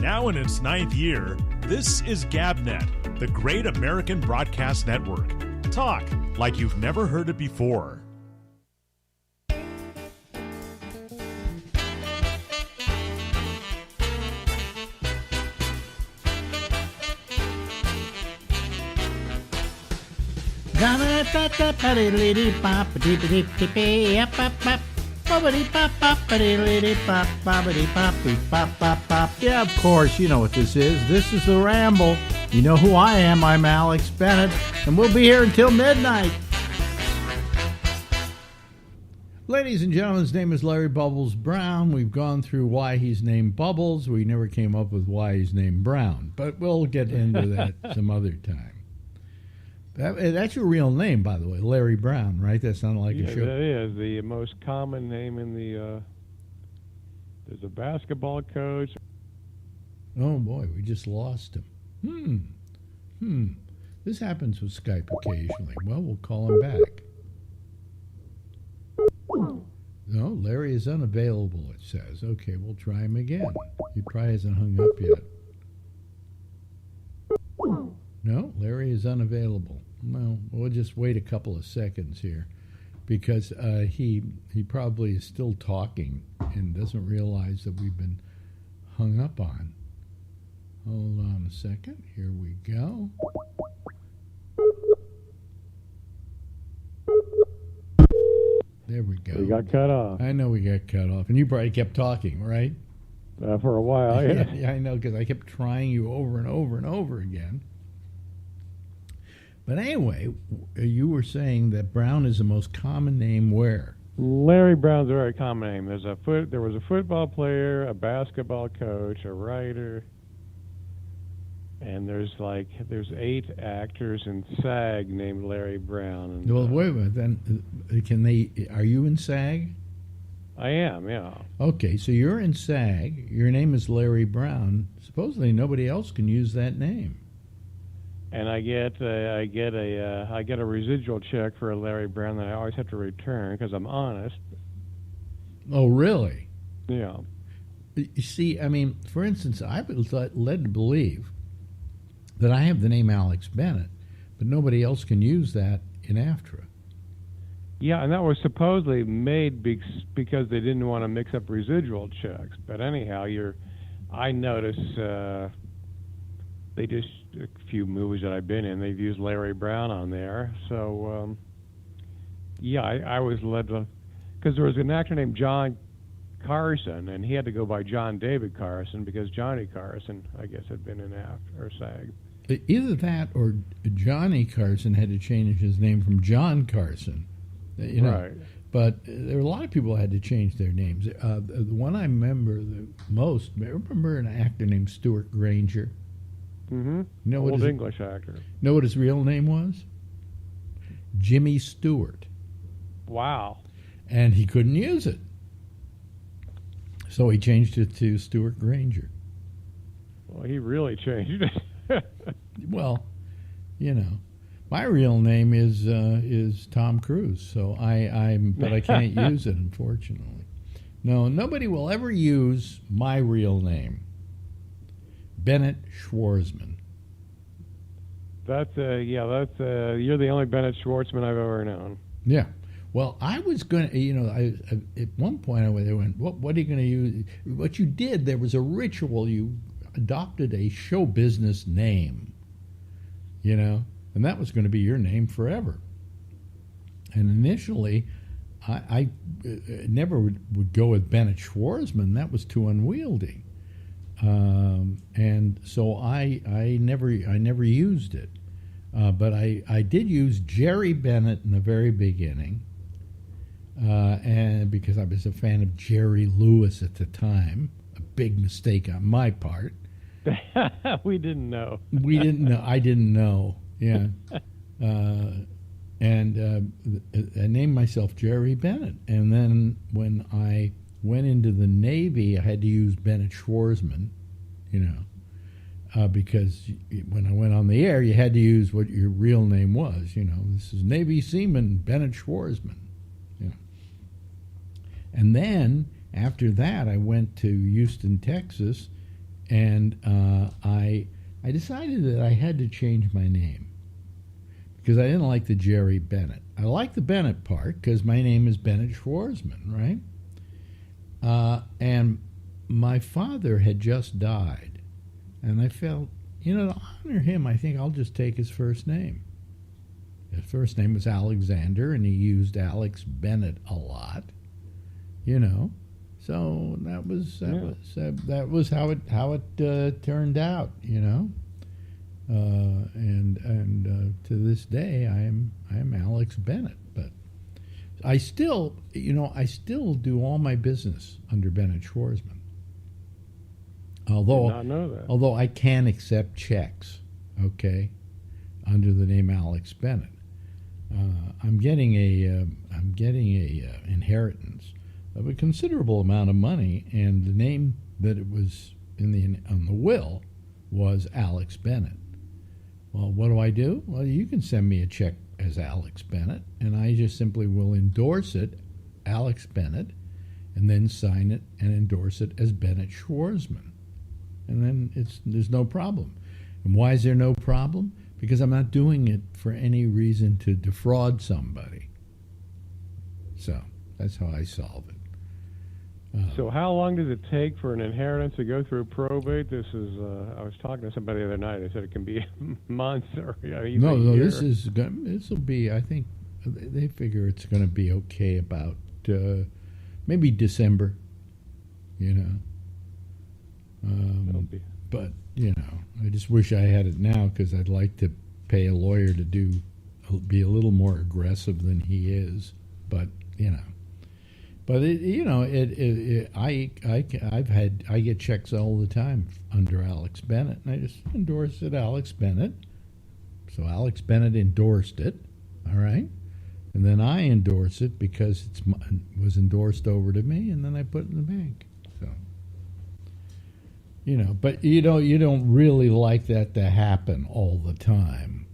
Now in its 9th year, this is GabNet, the Great American Broadcast Network. Talk like you've never heard it before. Yeah, of course, you know what this is. This is the Ramble. You know who I am. I'm Alex Bennett, and we'll be here until midnight. Ladies and gentlemen, his name is Larry Bubbles Brown. We've gone through why he's named Bubbles. We never came up with why he's named Brown, but we'll get into that some other time. That's your real name, by the way, Larry Brown, right? That sounded like a show. That is the most common name in the. There's a basketball coach. Oh boy, we just lost him. This happens with Skype occasionally. Well, we'll call him back. No, Larry is unavailable, it says. Okay, we'll try him again. He probably hasn't hung up yet. No, Larry is unavailable. Well, we'll just wait a couple of seconds here because he probably is still talking and doesn't realize that we've been hung up on. Hold on a second. Here we go. There we go. We got cut off. I know we got cut off. And you probably kept talking, right? For a while, yeah. Yeah, I know, because I kept trying you over and over and over again. But anyway, you were saying that Brown is the most common name where? Larry Brown's a very common name. There was a football player, a basketball coach, a writer, and there's 8 actors in SAG named Larry Brown. And, well, wait a minute. Then are you in SAG? I am, yeah. Okay, so you're in SAG. Your name is Larry Brown. Supposedly nobody else can use that name. And I get a residual check for a Larry Brown that I always have to return because I'm honest. Oh, really? Yeah. You see, I mean, for instance, I was led to believe that I have the name Alex Bennett, but nobody else can use that in AFTRA. Yeah, and that was supposedly made because they didn't want to mix up residual checks. But anyhow, I notice they just a few movies that I've been in, they've used Larry Brown on there. So, I was led to, because there was an actor named John Carson, and he had to go by John David Carson because Johnny Carson, I guess, had been in AFTRA or SAG. Either that or Johnny Carson had to change his name from John Carson. You know, right. But there were a lot of people who had to change their names. The one I remember the most, I remember an actor named Stuart Granger. Mm-hmm. You know Old English actor. Know what his real name was? Jimmy Stewart. Wow. And he couldn't use it. So he changed it to Stuart Granger. Well, he really changed it. Well, you know, my real name is Tom Cruise, so but I can't use it, unfortunately. No, nobody will ever use my real name, Bennett Schwarzman. You're the only Bennett Schwartzman I've ever known. Yeah. Well, I was going to, at one point I went, what are you going to use? What you did, there was a ritual. You adopted a show business name, and that was going to be your name forever. And initially, I never would go with Bennett Schwarzman. That was too unwieldy. And so I never used it. But I did use Jerry Bennett in the very beginning. And because I was a fan of Jerry Lewis at the time, a big mistake on my part. We didn't know. I didn't know. Yeah. And I named myself Jerry Bennett. And then when I went into the Navy, I had to use Bennett Schwarzman, because when I went on the air, you had to use what your real name was. This is Navy Seaman Bennett Schwarzman. And then after that, I went to Houston, Texas, and I decided that I had to change my name because I didn't like the Jerry Bennett. I like the Bennett part because my name is Bennett Schwarzman, right? And my father had just died, and I felt, to honor him, I think I'll just take his first name. His first name was Alexander, and he used Alex Bennett a lot, So that was how it turned out, and to this day I am Alex Bennett, but I still do all my business under Bennett Schwarzman. Did not know that. Although I can accept checks, okay, under the name Alex Bennett. I'm getting a inheritance of a considerable amount of money, and the name that it was on the will was Alex Bennett. Well, what do? Well, you can send me a check as Alex Bennett, and I just simply will endorse it, Alex Bennett, and then sign it and endorse it as Bennett Schwarzman. And then there's no problem. And why is there no problem? Because I'm not doing it for any reason to defraud somebody. So that's how I solve it. So how long does it take for an inheritance to go through probate? This is, I was talking to somebody the other night. They said it can be months or even a year. This will be, I think, they figure it's going to be okay about maybe December, But, I just wish I had it now because I'd like to pay a lawyer to be a little more aggressive than he is. But, But I get checks all the time under Alex Bennett, and I just endorse it, Alex Bennett. So Alex Bennett endorsed it, all right, and then I endorse it because it was endorsed over to me, and then I put it in the bank. So, but you don't really like that to happen all the time,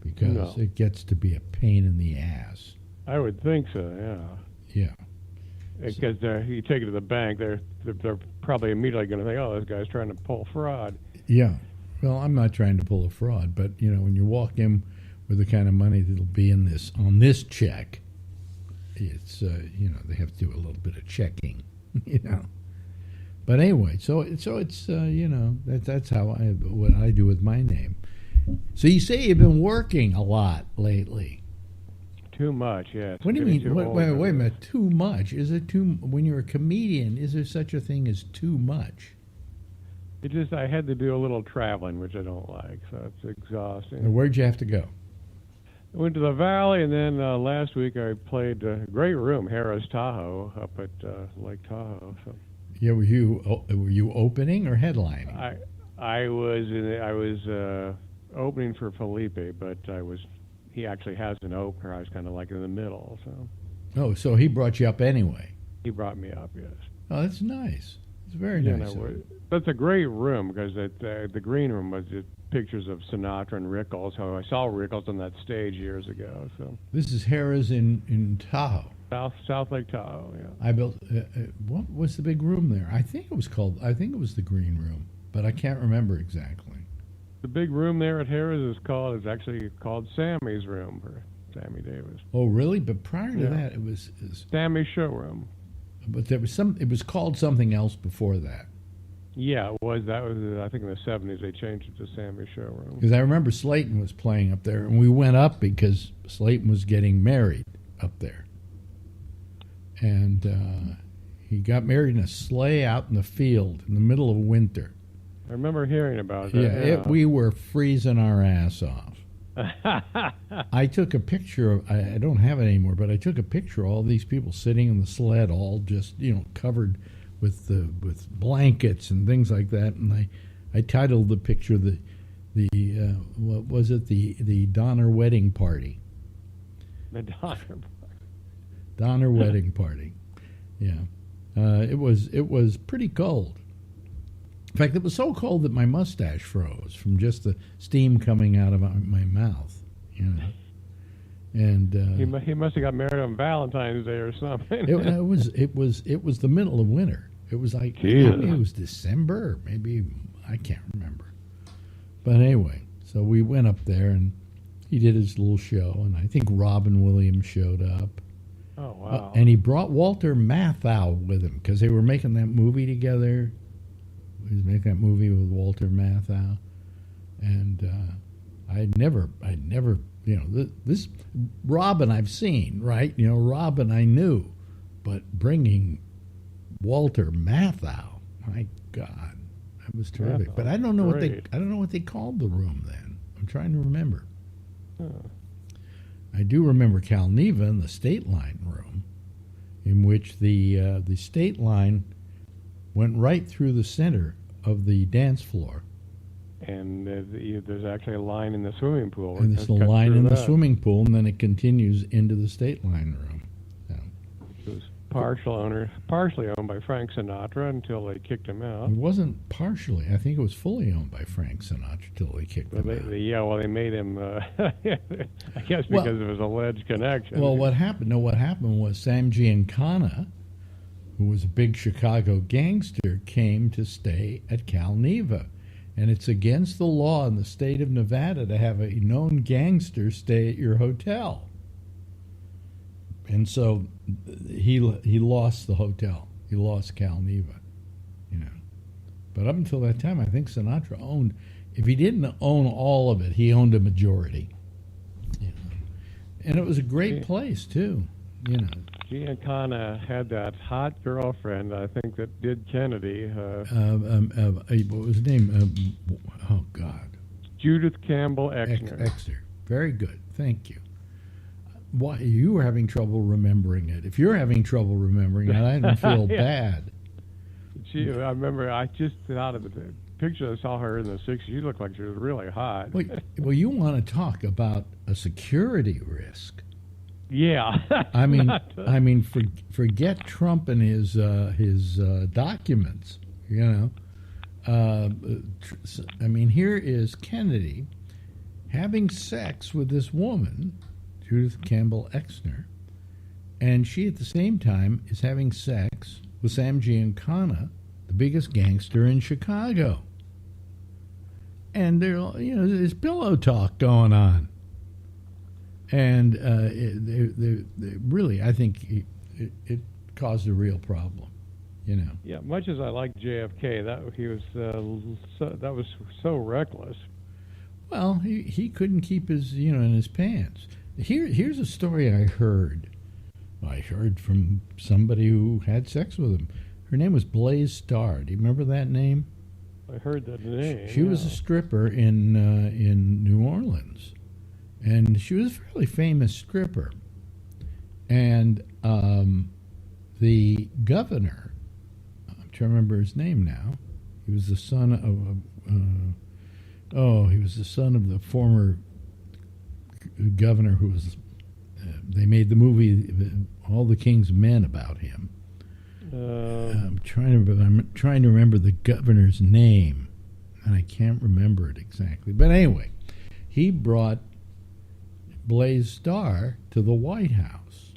because it gets to be a pain in the ass. I would think so, yeah. Yeah, because you take it to the bank, they're probably immediately going to think, "Oh, this guy's trying to pull fraud." Yeah, well, I'm not trying to pull a fraud, but when you walk in with the kind of money that'll be on this check, it's they have to do a little bit of checking, But anyway, so it's that's what I do with my name. So you say you've been working a lot lately. Too much, yes. What do you mean? Wait a minute. Too much? Is it too? When you're a comedian, is there such a thing as too much? It just I had to do a little traveling, which I don't like, so it's exhausting. Now, where'd you have to go? I went to the Valley, and then last week I played a great room, Harrah's Tahoe, up at Lake Tahoe. So. Yeah, were you opening or headlining? I was opening for Felipe, but he actually has an opener. I was kind of like in the middle. Oh, so he brought you up anyway? He brought me up, yes. Oh, that's nice. It's very nice. That's a great room because the green room was just pictures of Sinatra and Rickles. How I saw Rickles on that stage years ago. So this is Harrah's in Tahoe. South Lake Tahoe. Yeah. I built. What was the big room there? I think it was the green room, but I can't remember exactly. The big room there at Harrah's is actually called Sammy's room for Sammy Davis. Oh, really? But prior to that, it was Sammy's showroom. But there was it was called something else before that. Yeah, it was. That was, I think, in the 70s they changed it to Sammy's showroom. Because I remember Slayton was playing up there, and we went up because Slayton was getting married up there. And he got married in a sleigh out in the field in the middle of winter. I remember hearing about that. Yeah, we were freezing our ass off. I took a picture I don't have it anymore, but I took a picture of all these people sitting in the sled, all just covered with blankets and things like that. And I titled the picture the what was it, the Donner wedding party. The Donner wedding party. Yeah, it was pretty cold. In fact, it was so cold that my mustache froze from just the steam coming out of my mouth, And he must have got married on Valentine's Day or something. It was the middle of winter. It was like, Jesus. maybe it was December, or maybe, I can't remember. But anyway, so we went up there, and he did his little show, and I think Robin Williams showed up. Oh, wow. And he brought Walter Matthau with him, because they were making that movie together. He was making that movie with Walter Matthau. And I'd never, this Robin I've seen, right? Robin I knew. But bringing Walter Matthau, my God, that was terrific. Matthau, but I don't know great. what they called the room then. I'm trying to remember. Huh. I do remember Cal Neva in the State Line room, in which the State Line went right through the center of the dance floor. And there's actually a line in the swimming pool. And there's a line in the swimming pool, and then it continues into the State Line room. So. It was partially owned by Frank Sinatra until they kicked him out. It wasn't partially. I think it was fully owned by Frank Sinatra until they kicked him out. They made him, I guess because of his alleged connection. Well, what happened was Sam Giancana, who was a big Chicago gangster, came to stay at Cal Neva. And it's against the law in the state of Nevada to have a known gangster stay at your hotel. And so he lost the hotel. He lost Cal Neva, But up until that time, I think Sinatra owned, if he didn't own all of it, he owned a majority. And it was a great place, too, Giancana had that hot girlfriend, I think, that did Kennedy. What was her name? Oh, God. Judith Campbell Exner. Exner. Very good. Thank you. Why you were having trouble remembering it? If you're having trouble remembering it, I don't feel bad. I remember. I just out of the picture I saw her in the '60s. She looked like she was really hot. Well, you want to talk about a security risk? Yeah. I mean, forget Trump and his documents. Here is Kennedy having sex with this woman, Judith Campbell Exner, and she at the same time is having sex with Sam Giancana, the biggest gangster in Chicago. And there's pillow talk going on. And really, I think it caused a real problem, Yeah, much as I like JFK, that was so reckless. Well, he couldn't keep his in his pants. Here's a story I heard. I heard from somebody who had sex with him. Her name was Blaze Starr. Do you remember that name? I heard that name. She was a stripper in New Orleans. And she was a fairly famous stripper. And the governor, I'm trying to remember his name now. He was the son of the former governor who was. They made the movie All the King's Men about him. I'm trying to remember the governor's name, and I can't remember it exactly. But anyway, he brought Blaze Starr to the White House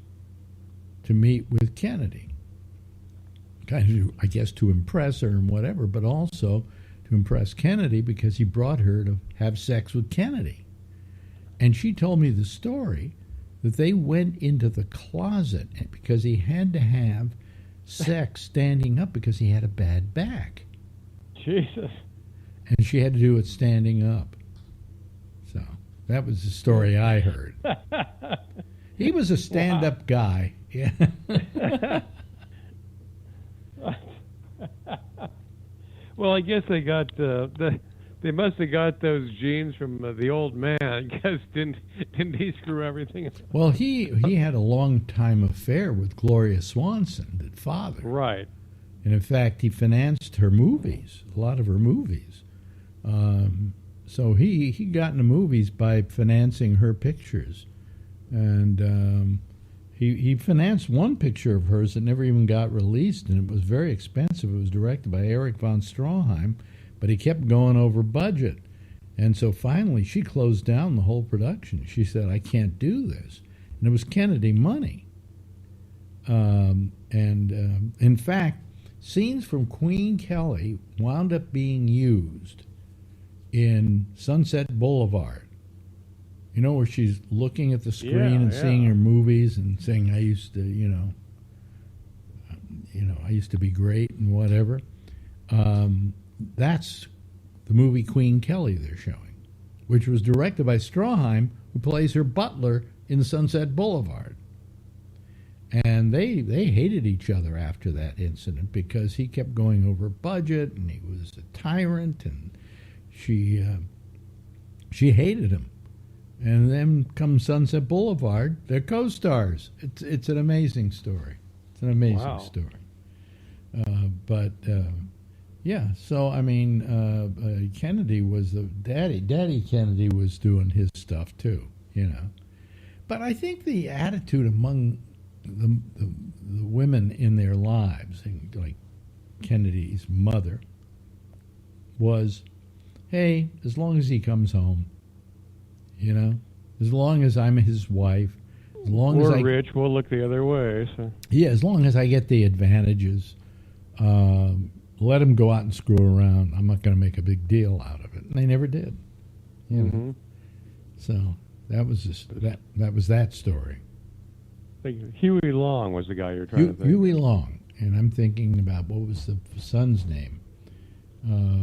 to meet with Kennedy. Kind of, I guess, to impress her and whatever, but also to impress Kennedy because he brought her to have sex with Kennedy. And she told me the story that they went into the closet because he had to have sex standing up because he had a bad back. Jesus. And she had to do it standing up. So that was the story I heard. He was a stand-up guy. Yeah. Well, I guess they got they must have got those genes from the old man, because didn't he screw everything up? Well, he had a long-time affair with Gloria Swanson, the father. Right. And in fact, he financed her movies, a lot of her movies. So he got into movies by financing her pictures. And he financed one picture of hers that never even got released, and it was very expensive. It was directed by Erich von Stroheim, but he kept going over budget. And so finally, she closed down the whole production. She said, I can't do this. And it was Kennedy money. In fact, scenes from Queen Kelly wound up being used in Sunset Boulevard. You know, where she's looking at the screen and seeing her movies and saying, I used to, I used to be great and whatever. That's the movie Queen Kelly they're showing, which was directed by Stroheim, who plays her butler in Sunset Boulevard. And they hated each other after that incident because he kept going over budget and he was a tyrant, and she hated him. And then comes Sunset Boulevard, they're co-stars. It's an amazing story. It's an amazing story. So I mean, Kennedy was the daddy. Daddy Kennedy was doing his stuff too, But I think the attitude among the women in their lives, like Kennedy's mother, was, hey, as long as he comes home, as long as I'm his wife, as long as we're rich, we'll look the other way. So. Yeah, as long as I get the advantages, let him go out and screw around. I'm not going to make a big deal out of it. And they never did. So that was that was that story. Huey Long was the guy you're trying to think. Huey Long, and I'm thinking about what was the son's name?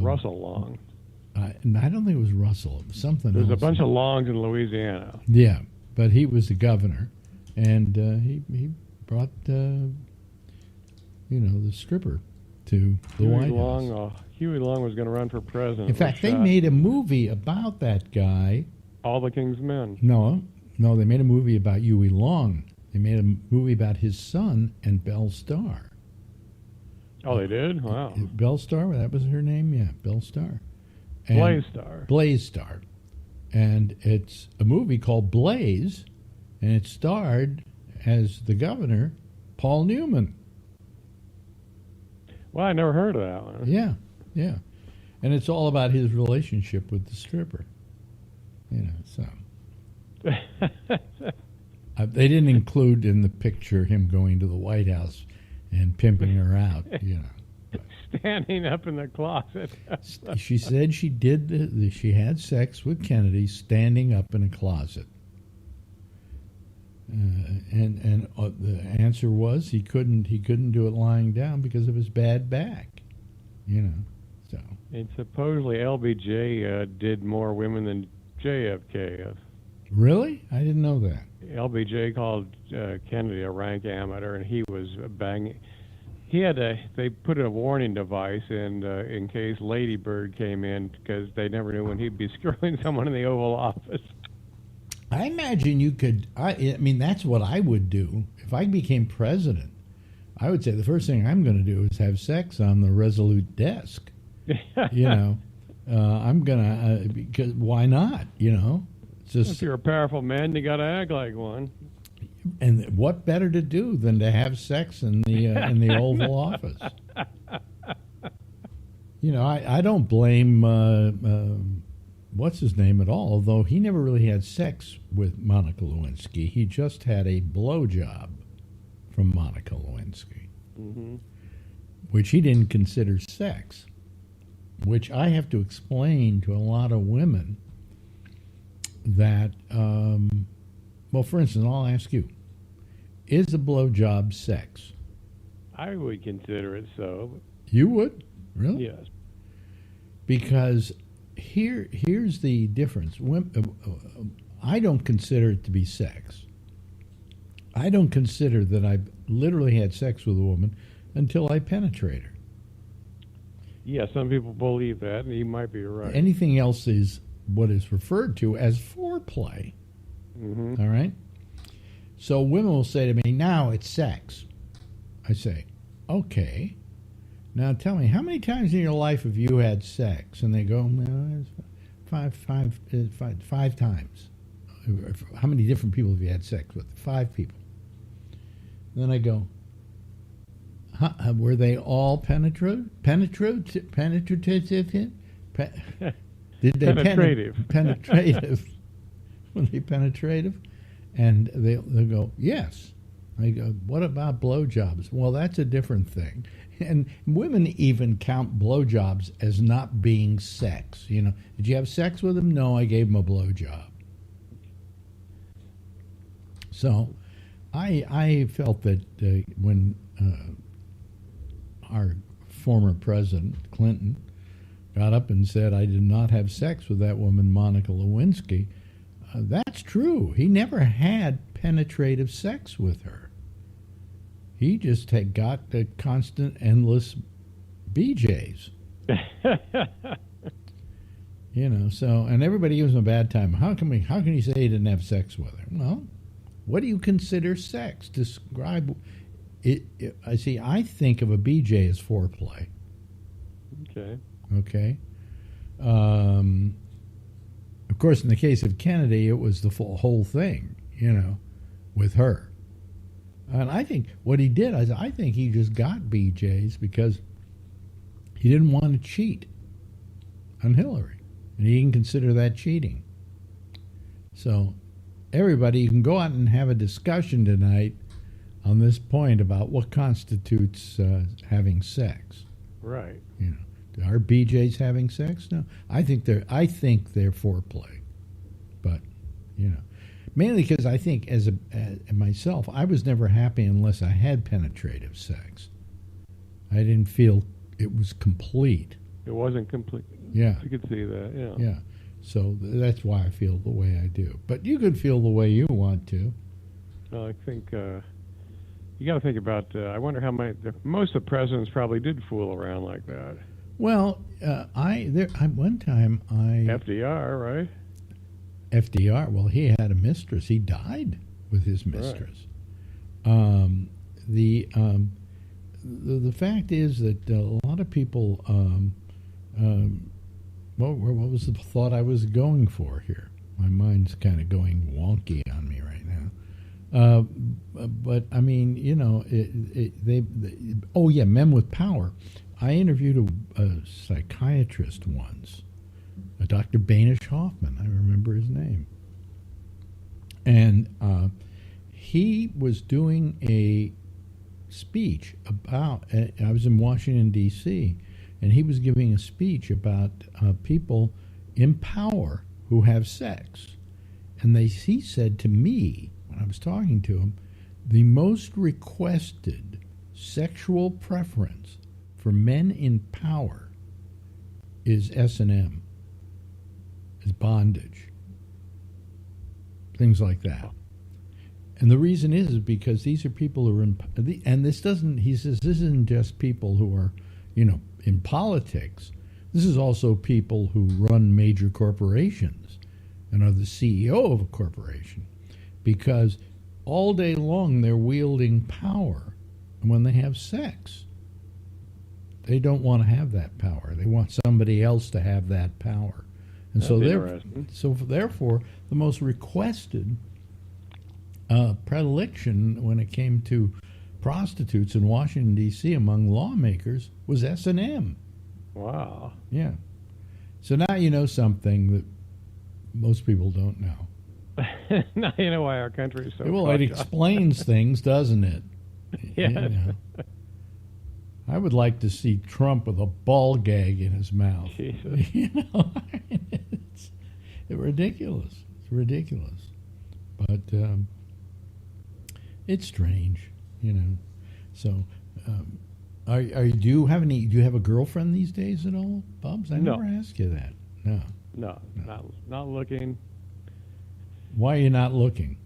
Russell Long. And I don't think it was Russell. It was something else. There's a bunch of Longs in Louisiana. Yeah, but he was the governor, and he brought the stripper to the White House. Huey Long was going to run for president. In fact, they made a movie about that guy. All the King's Men. No, they made a movie about Huey Long. They made a movie about his son and Belle Starr. Oh, they did? Wow. Belle Starr, that was her name? Yeah, Belle Starr. Blaze Starr. And it's a movie called Blaze, and it starred as the governor, Paul Newman. Well, I never heard of that one. Yeah. And it's all about his relationship with the stripper. So. They didn't include in the picture him going to the White House and pimping her out, Standing up in the closet. She said she did. She had sex with Kennedy standing up in a closet, and the answer was he couldn't do it lying down because of his bad back, So. And supposedly LBJ did more women than JFK. Really? I didn't know that. LBJ called Kennedy a rank amateur, and he was banging. They put a warning device in case Lady Bird came in, because they never knew when he'd be screwing someone in the Oval Office. I imagine you could. I mean, that's what I would do if I became president. I would say the first thing I'm going to do is have sex on the Resolute desk. I'm gonna because why not? It's just, if you're a powerful man, you got to act like one. And what better to do than to have sex in the Oval Office? I don't blame what's his name at all, although he never really had sex with Monica Lewinsky. He just had a blowjob from Monica Lewinsky, which he didn't consider sex, which I have to explain to a lot of women that, well, for instance, I'll ask you, is a blowjob sex? I would consider it so. You would? Really? Yes. Because here's the difference. I don't consider it to be sex. I don't consider that I've literally had sex with a woman until I penetrate her. Yeah, some people believe that, and you might be right. Anything else is what is referred to as foreplay. All right? So women will say to me, now it's sex. I say, okay. Now tell me, how many times in your life have you had sex? And they go, no, it's five times. How many different people have you had sex with? 5 people. Then I go, were they all penetrative? Did they penetrative? Penetrative. Were they penetrative? And they'll go, yes. I go, what about blowjobs? Well, that's a different thing. And women even count blowjobs as not being sex. You know, did you have sex with him? No, I gave him a blowjob. So I felt that when our former president, Clinton, got up and said, I did not have sex with that woman, Monica Lewinsky, that's true. He never had penetrative sex with her. He just had got the constant, endless BJs. You know, so, and everybody gives him a bad time. How can you say he didn't have sex with her? Well, what do you consider sex? Describe it. I think of a BJ as foreplay. Okay. Of course, in the case of Kennedy, it was the whole thing, you know, with her. And I think what he did, I think he just got BJs because he didn't want to cheat on Hillary. And he didn't consider that cheating. So, everybody, you can go out and have a discussion tonight on this point about what constitutes having sex. Right. You know, are BJs having sex? No, I think they're foreplay, but you know, mainly because I think as myself, I was never happy unless I had penetrative sex. I didn't feel it was complete. It wasn't complete. Yeah, you could see that. Yeah. Yeah. So that's why I feel the way I do. But you could feel the way you want to. Well, I think you got to think about. I wonder how most of the presidents probably did fool around like that. Well, one time FDR, right? FDR. Well, he had a mistress. He died with his mistress. Right. The fact is that a lot of people. What was the thought I was going for here? My mind's kind of going wonky on me right now. But I mean, you know, men with power. I interviewed a psychiatrist once, a Dr. Banish Hoffman. I remember his name. And he was doing a speech about, I was in Washington, D.C., and he was giving a speech about people in power who have sex. And he said to me, when I was talking to him, the most requested sexual preference for men in power is S&M, is bondage, things like that. And the reason is because these are people who are in, and he says, this isn't just people who are, you know, in politics. This is also people who run major corporations and are the CEO of a corporation, because all day long they're wielding power, and when they have sex, they don't want to have that power. They want somebody else to have that power. And therefore, the most requested predilection when it came to prostitutes in Washington, D.C. among lawmakers was S&M. Wow. Yeah. So now you know something that most people don't know. Now you know why our country is so well, it explains things, doesn't it? Yeah. You know. I would like to see Trump with a ball gag in his mouth. Jesus. You know, it's ridiculous. It's ridiculous. But it's strange, you know. So, do you have a girlfriend these days at all, Bubs? I never asked you that. No, not looking. Why are you not looking?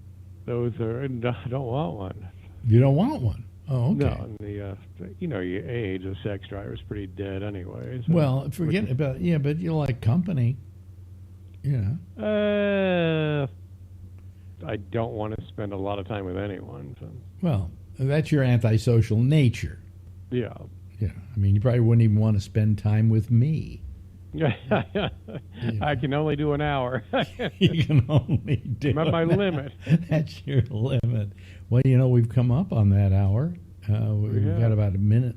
I don't want one. You don't want one? Oh, okay. No, your age, the sex drive is pretty dead anyway. So well, forget about but you like company. You know. I don't want to spend a lot of time with anyone. So. Well, that's your antisocial nature. Yeah. Yeah. I mean, you probably wouldn't even want to spend time with me. I can only do an hour. You can only do. I'm at my limit. That's your limit. Well, you know, we've come up on that hour. We've got about a minute.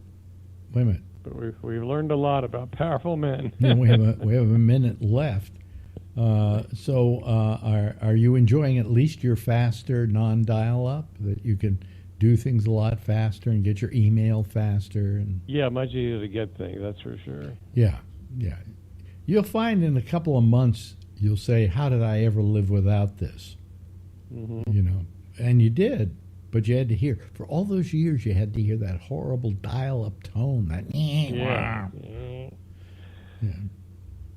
Wait a minute. But we've learned a lot about powerful men. Yeah, we have a minute left. So are you enjoying at least your faster non-dial-up that you can do things a lot faster and get your email faster. And Yeah, much easier to get things, that's for sure. yeah, yeah. You'll find in a couple of months, you'll say, how did I ever live without this? Hmm. You know, and you did. But you had to hear, for all those years, you had to hear that horrible dial-up tone, that Yeah. yeah.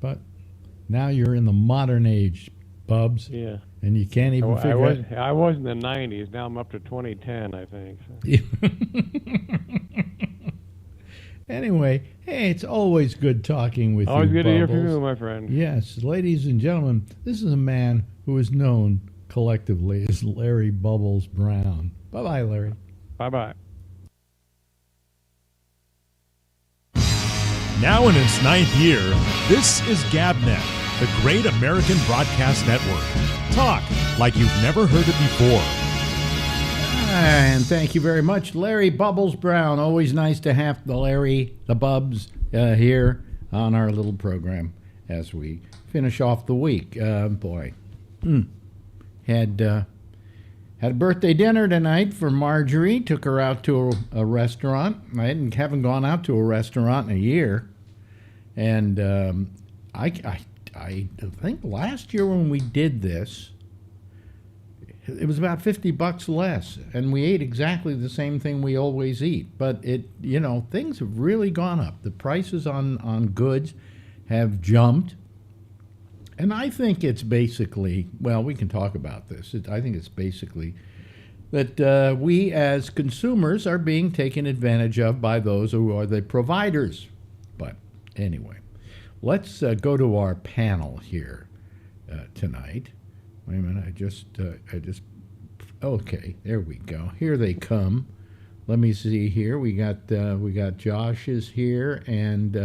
But now you're in the modern age, Bubs, Yeah. and you can't even figure out. I was in the 90s. Now I'm up to 2010, I think. Anyway, hey, it's always good talking with Always you, good to hear from Bubbles. you, my friend. Yes, ladies and gentlemen, this is a man who is known collectively as Larry Bubbles Brown. Bye-bye, Larry. Bye-bye. Now in its 9th year, this is GabNet, the Great American Broadcast Network. Talk like you've never heard it before. And thank you very much, Larry Bubbles Brown. Always nice to have the Bubs here on our little program as we finish off the week. Had a birthday dinner tonight for Marjorie. Took her out to a restaurant. I haven't gone out to a restaurant in a year. And I think last year when we did this, it was about $50 less, and we ate exactly the same thing we always eat. But things have really gone up. The prices on goods have jumped. And I think it's basically, well, we can talk about this. I think it's basically that we as consumers are being taken advantage of by those who are the providers. But anyway, let's go to our panel here tonight. Wait a minute, okay, there we go. Here they come. Let me see here. We got Josh is here, and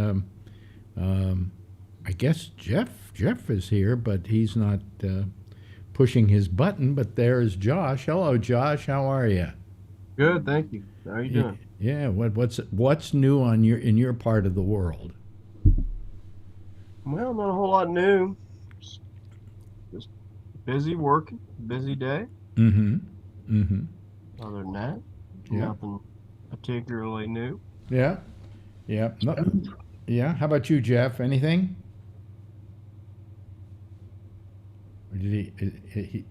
I guess Jeff is here, but he's not pushing his button. But there's Josh. Hello, Josh. How are you? Good, thank you. How are you doing? Yeah. What's new in your part of the world? Well, not a whole lot new. Just busy working, busy day. Mm-hmm. Mm-hmm. Other than that, Yeah. nothing particularly new. Yeah. Yeah. No, yeah. How about you, Jeff? Anything? Or did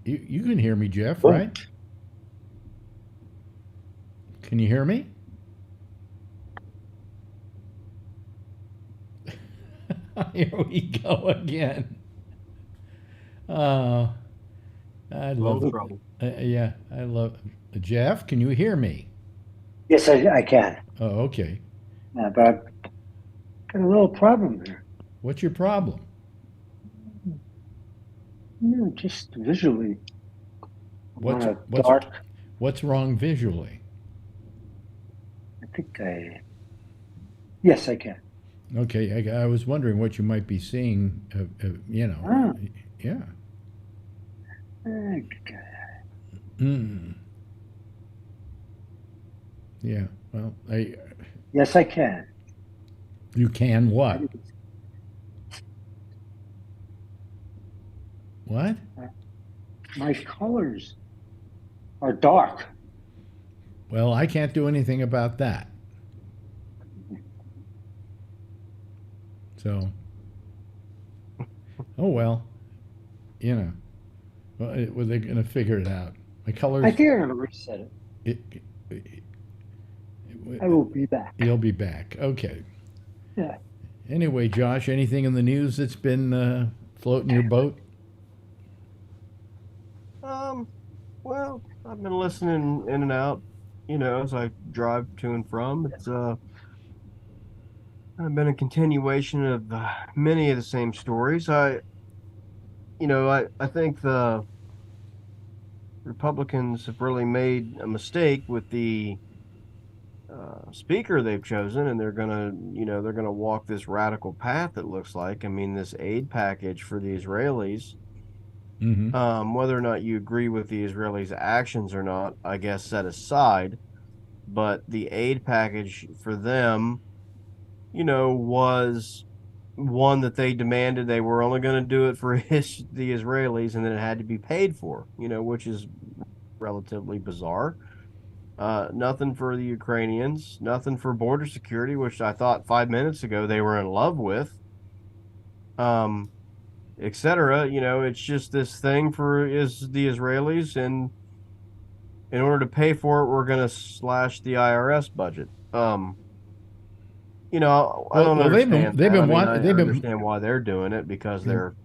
you can hear me, Jeff, right? Can you hear me? Here we go again. I love Little trouble. yeah, I love Jeff. Can you hear me? Yes, I can. Oh, okay. Yeah, but I've got a little problem here. What's your problem? Just visually. What's Dark. what's wrong visually? I think Yes, I can. Okay, I was wondering what you might be seeing. Ah. Yeah. Okay. Yeah. Well, Yes, I can. you can what? What? My colors are dark. Well, I can't do anything about that. So, oh well, well, they're going to figure it out. My colors. I think I'm going to reset it. I will be back. You'll be back. Okay. Yeah. Anyway, Josh, anything in the news that's been floating your boat? Well, I've been listening in and out, as I drive to and from. It's been a continuation of many of the same stories. I think the Republicans have really made a mistake with the speaker they've chosen, and they're gonna walk this radical path. It looks like. I mean, this aid package for the Israelis. Mm-hmm. Whether or not you agree with the Israelis' actions or not, I guess set aside. But the aid package for them, was one that they demanded. They were only going to do it for the Israelis, and then it had to be paid for, which is relatively bizarre. Nothing for the Ukrainians, nothing for border security, which I thought 5 minutes ago they were in love with, um, etc. It's just this thing for is the Israelis, and in order to pay for it, we're going to slash the IRS budget. I don't Well, understand they've that. I been mean, want I they've been understand why they're doing it because they're,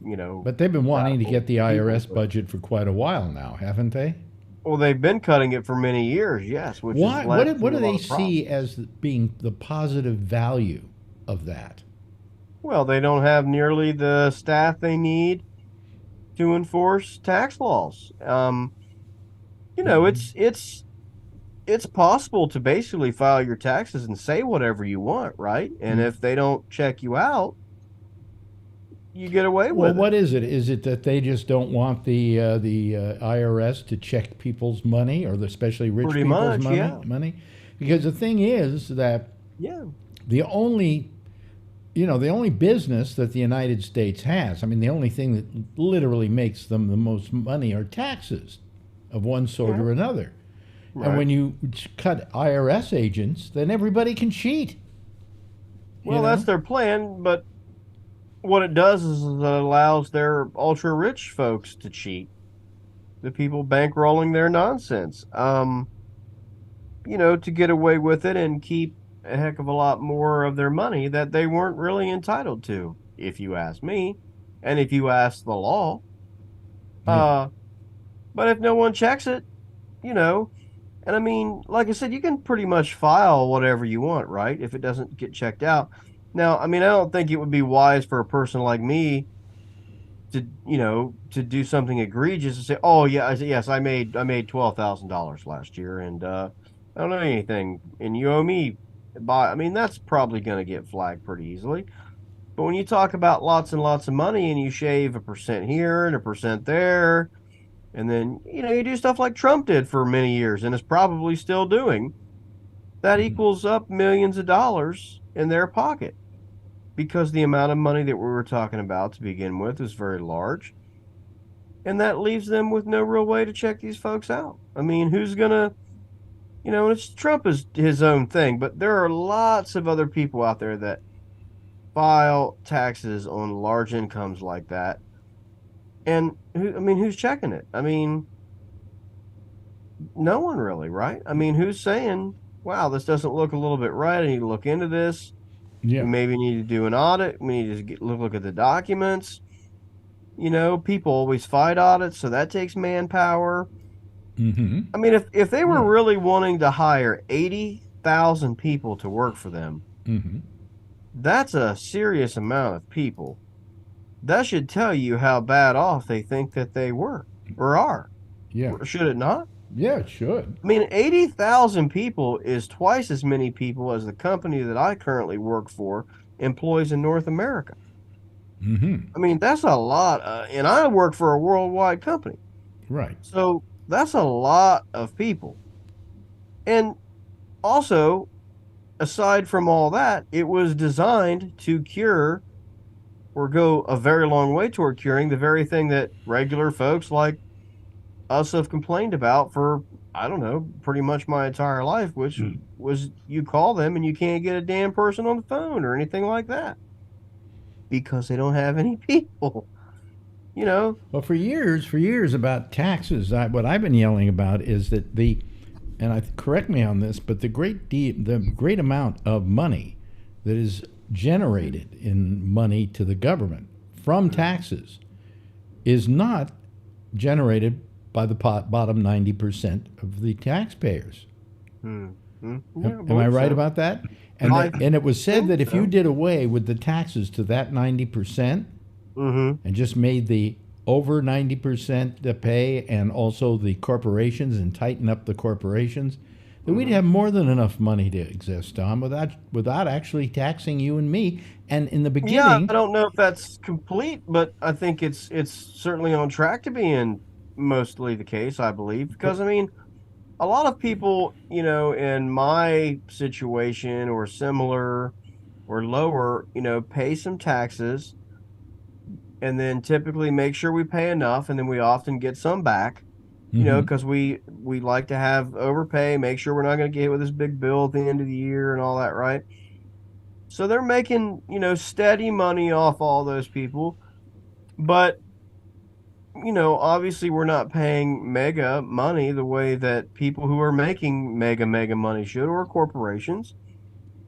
but they've been wanting to radical get the people, IRS but budget for quite a while now, haven't they? well, they've been cutting it for many years, yes, which has Why? What led what to do a lot they of see problems. as being the positive value of that? Well, they don't have nearly the staff they need to enforce tax laws. It's possible to basically file your taxes and say whatever you want, right? And if they don't check you out, you get away Well, with it. what is it? Is it that they just don't want the IRS to check people's money, or especially rich Pretty people's much, money? yeah. Money, because the thing is that Yeah. the only the only business that the United States has, I mean, the only thing that literally makes them the most money are taxes of one sort Yeah. or another. And Right. when you cut IRS agents, then everybody can cheat. Well, that's their plan, but what it does is it allows their ultra rich folks to cheat. The people bankrolling their nonsense. To get away with it and keep a heck of a lot more of their money that they weren't really entitled to, if you ask me, and if you ask the law. Yeah. But if no one checks it, you know, and I mean, like I said, you can pretty much file whatever you want, right? If it doesn't get checked out. Now, I mean, I don't think it would be wise for a person like me to do something egregious and say, "Oh yeah, yes, I made $12,000 last year, and I don't know anything, and you owe me." I mean, that's probably going to get flagged pretty easily. But when you talk about lots and lots of money, and you shave a percent here and a percent there, and then you do stuff like Trump did for many years, and is probably still doing, that equals up millions of dollars in their pocket because the amount of money that we were talking about to begin with is very large. And that leaves them with no real way to check these folks out. I mean, who's going to, it's Trump is his own thing, but there are lots of other people out there that file taxes on large incomes like that. And who's checking it? I mean, no one really, right? I mean, who's saying, wow, this doesn't look a little bit right. I need to look into this. Yeah. We maybe need to do an audit. We need to look at the documents. People always fight audits, so that takes manpower. Mm-hmm. I mean, if they were Yeah. really wanting to hire 80,000 people to work for them, Mm-hmm. that's a serious amount of people. That should tell you how bad off they think that they were or are. Yeah. Should it not? Yeah, it should. I mean, 80,000 people is twice as many people as the company that I currently work for employs in North America. Mm-hmm. I mean, that's a lot. And I work for a worldwide company. Right. So that's a lot of people. And also, aside from all that, it was designed to cure or go a very long way toward curing the very thing that regular folks like us have complained about for, I don't know, pretty much my entire life, which was you call them and you can't get a damn person on the phone or anything like that because they don't have any people. Well, for years about taxes, what I've been yelling about is that correct me on this, but the great amount of money that is generated in money to the government from taxes is not generated by the bottom 90% of the taxpayers. Yeah, Am I right about that? And it was said that if you did away with the taxes to that 90% and just made the over 90% to pay and also the corporations and tighten up the corporations, that we'd have more than enough money to exist, Tom, without actually taxing you and me. And in the beginning, Yeah, I don't know if that's complete, but I think it's certainly on track to being mostly the case, I believe, because I mean, a lot of people, in my situation or similar or lower, pay some taxes and then typically make sure we pay enough, and then we often get some back. you know, because we like to have overpay, make sure we're not going to get hit with this big bill at the end of the year and all that, right? So they're making, you know, steady money off all those people, but you know, obviously we're not paying mega money the way that people who are making mega money should, or corporations.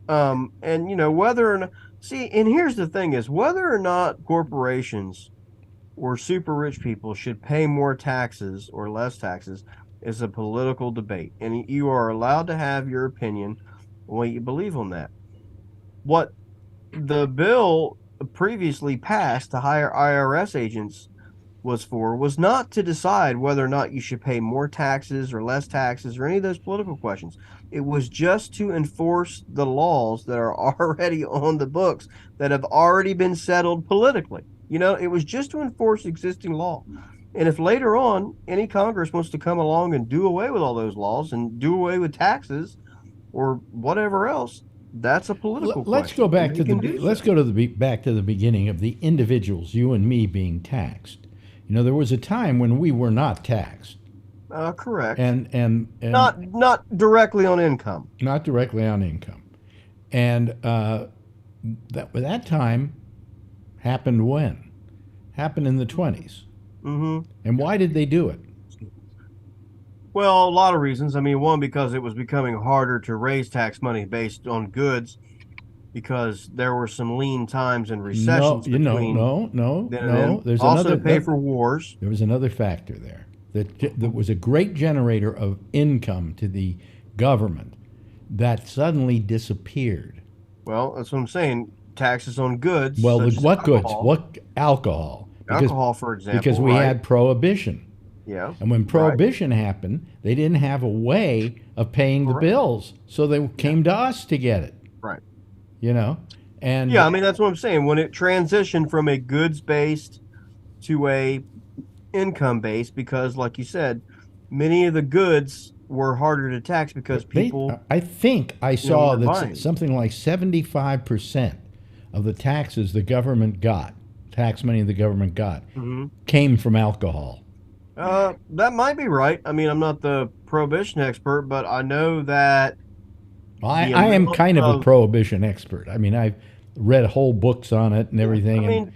And you know, whether or not, see, and here's the thing is whether or not corporations or super rich people should pay more taxes or less taxes is a political debate. And you are allowed to have your opinion on what you believe on that. What the bill previously passed to hire IRS agents was not to decide whether or not you should pay more taxes or less taxes or any of those political questions. It was just to enforce the laws that are already on the books that have already been settled politically. You know, it was just to enforce existing law. And if later on any Congress wants to come along and do away with all those laws and do away with taxes or whatever else, that's a political Let's question. go back to Let's back to the beginning of the individuals, you and me, being taxed. You know, there was a time when we were not taxed. Correct. And not directly on income. Not directly on income. And that time happened when? Happened in the 20s. Mm-hmm. And why did they do it? Well, a lot of reasons. I mean, one, because it was becoming harder to raise tax money based on goods because there were some lean times and recessions. No. There's also another, to pay for wars. There was another factor there that was a great generator of income to the government that suddenly disappeared. Well, that's what I'm saying. Taxes on goods. Well, what alcohol. goods? What alcohol? Alcohol, for example. Because we had prohibition. Yeah. And when prohibition happened, they didn't have a way of paying the bills, so they came to us to get it. Right. You know, and yeah, I mean that's what I'm saying. When it transitioned from a goods based to a income based, because like you said, many of the goods were harder to tax because people. I think I saw that something like 75% of the taxes the government got, tax money the government got, came from alcohol. That might be right. I mean, I'm not the prohibition expert, but I know that. I am kind of a prohibition expert. I mean, I've read whole books on it and everything. I mean,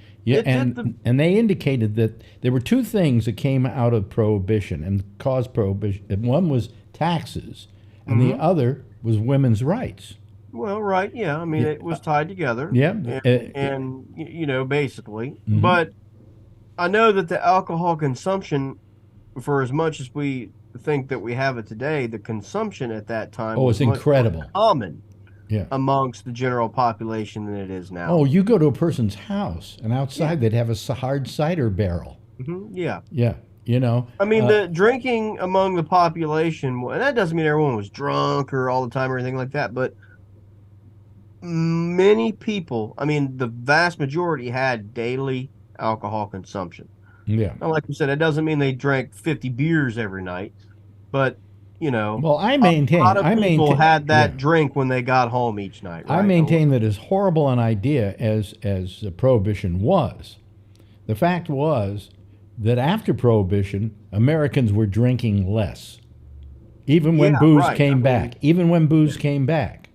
and they indicated that there were two things that came out of prohibition and caused prohibition. One was taxes, and the other was women's rights. Well, right, yeah. I mean, it was tied together. Yeah, and you know, basically. But I know that the alcohol consumption, for as much as we think that we have it today, the consumption at that time was incredible, much more common amongst the general population than it is now. Oh, you go to a person's house, and outside they'd have a hard cider barrel. Yeah. You know, I mean, the drinking among the population, and that doesn't mean everyone was drunk or all the time or anything like that, but many people, I mean, the vast majority had daily alcohol consumption. Yeah. Now, like you said, it doesn't mean they drank 50 beers every night, but you know, well, I maintain a lot of people had that drink when they got home each night. Right? I maintain that as horrible an idea as prohibition was, the fact was that after prohibition, Americans were drinking less, even when booze came back. Even when booze came back,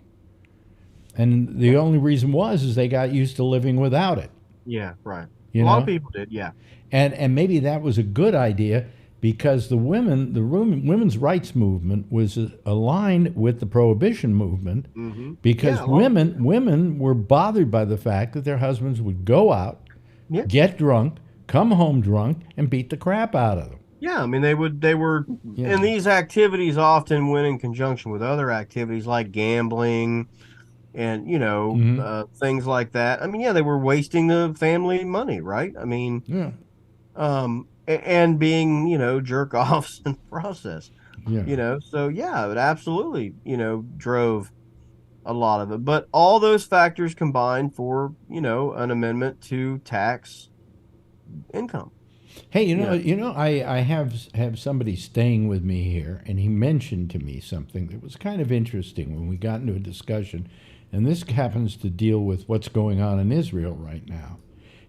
and the only reason is they got used to living without it. Yeah, right. A lot of people did. Yeah, and maybe that was a good idea because the women's rights movement was aligned with the prohibition movement because women were bothered by the fact that their husbands would go out, get drunk, come home drunk, and beat the crap out of them. Yeah, I mean they were, and these activities often went in conjunction with other activities like gambling, and you know things like that. I mean, they were wasting the family money, right? I mean, and being jerk offs in the process. So it absolutely drove a lot of it. But all those factors combined for an amendment to tax income. Hey, I have somebody staying with me here, and he mentioned to me something that was kind of interesting when we got into a discussion, and this happens to deal with what's going on in Israel right now.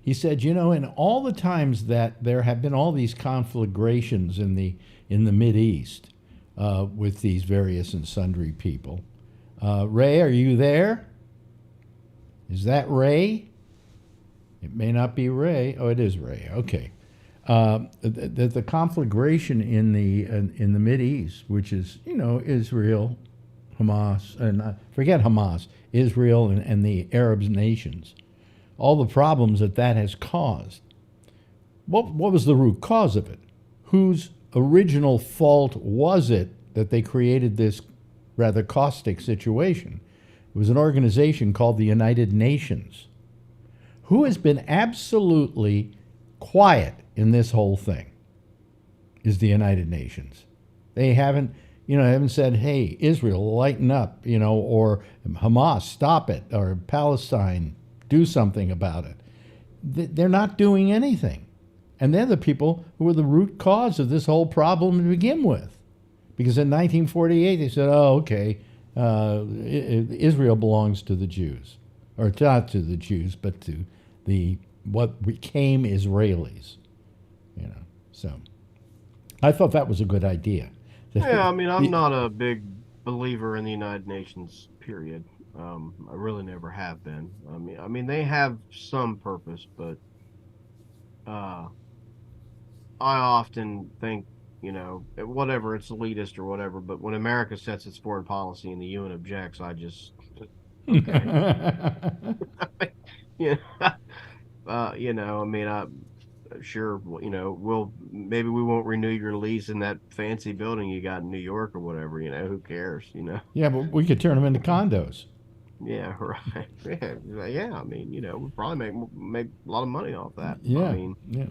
He said, you know, in all the times that there have been all these conflagrations in the Mideast with these various and sundry people. Ray, are you there? Is that Ray? It may not be Ray. Oh, it is Ray. Okay. The conflagration in the Mideast, which is, you know, Israel, Hamas, and forget Hamas, Israel and the Arab nations, all the problems that has caused. What was the root cause of it? Whose original fault was it that they created this rather caustic situation? It was an organization called the United Nations. Who has been absolutely quiet in this whole thing is the United Nations. They haven't said, hey, Israel, lighten up, you know, or Hamas, stop it, or Palestine, do something about it. They're not doing anything. And they're the people who are the root cause of this whole problem to begin with. Because in 1948, they said, oh, okay, Israel belongs to the Jews. Or not to the Jews, but to what became Israelis. You know, so I thought that was a good idea. Yeah, I mean, I'm not a big believer in the United Nations, period. I really never have been. I mean, they have some purpose, but I often think, you know, whatever, it's elitist or whatever, but when America sets its foreign policy and the UN objects, I just, okay. Yeah. You know, I mean, sure, you know, maybe we won't renew your lease in that fancy building you got in New York or whatever, you know, who cares, you know? Yeah, but we could turn them into condos. Yeah, right. Yeah, I mean, you know, we'd probably make a lot of money off that. Yeah, I mean, yeah.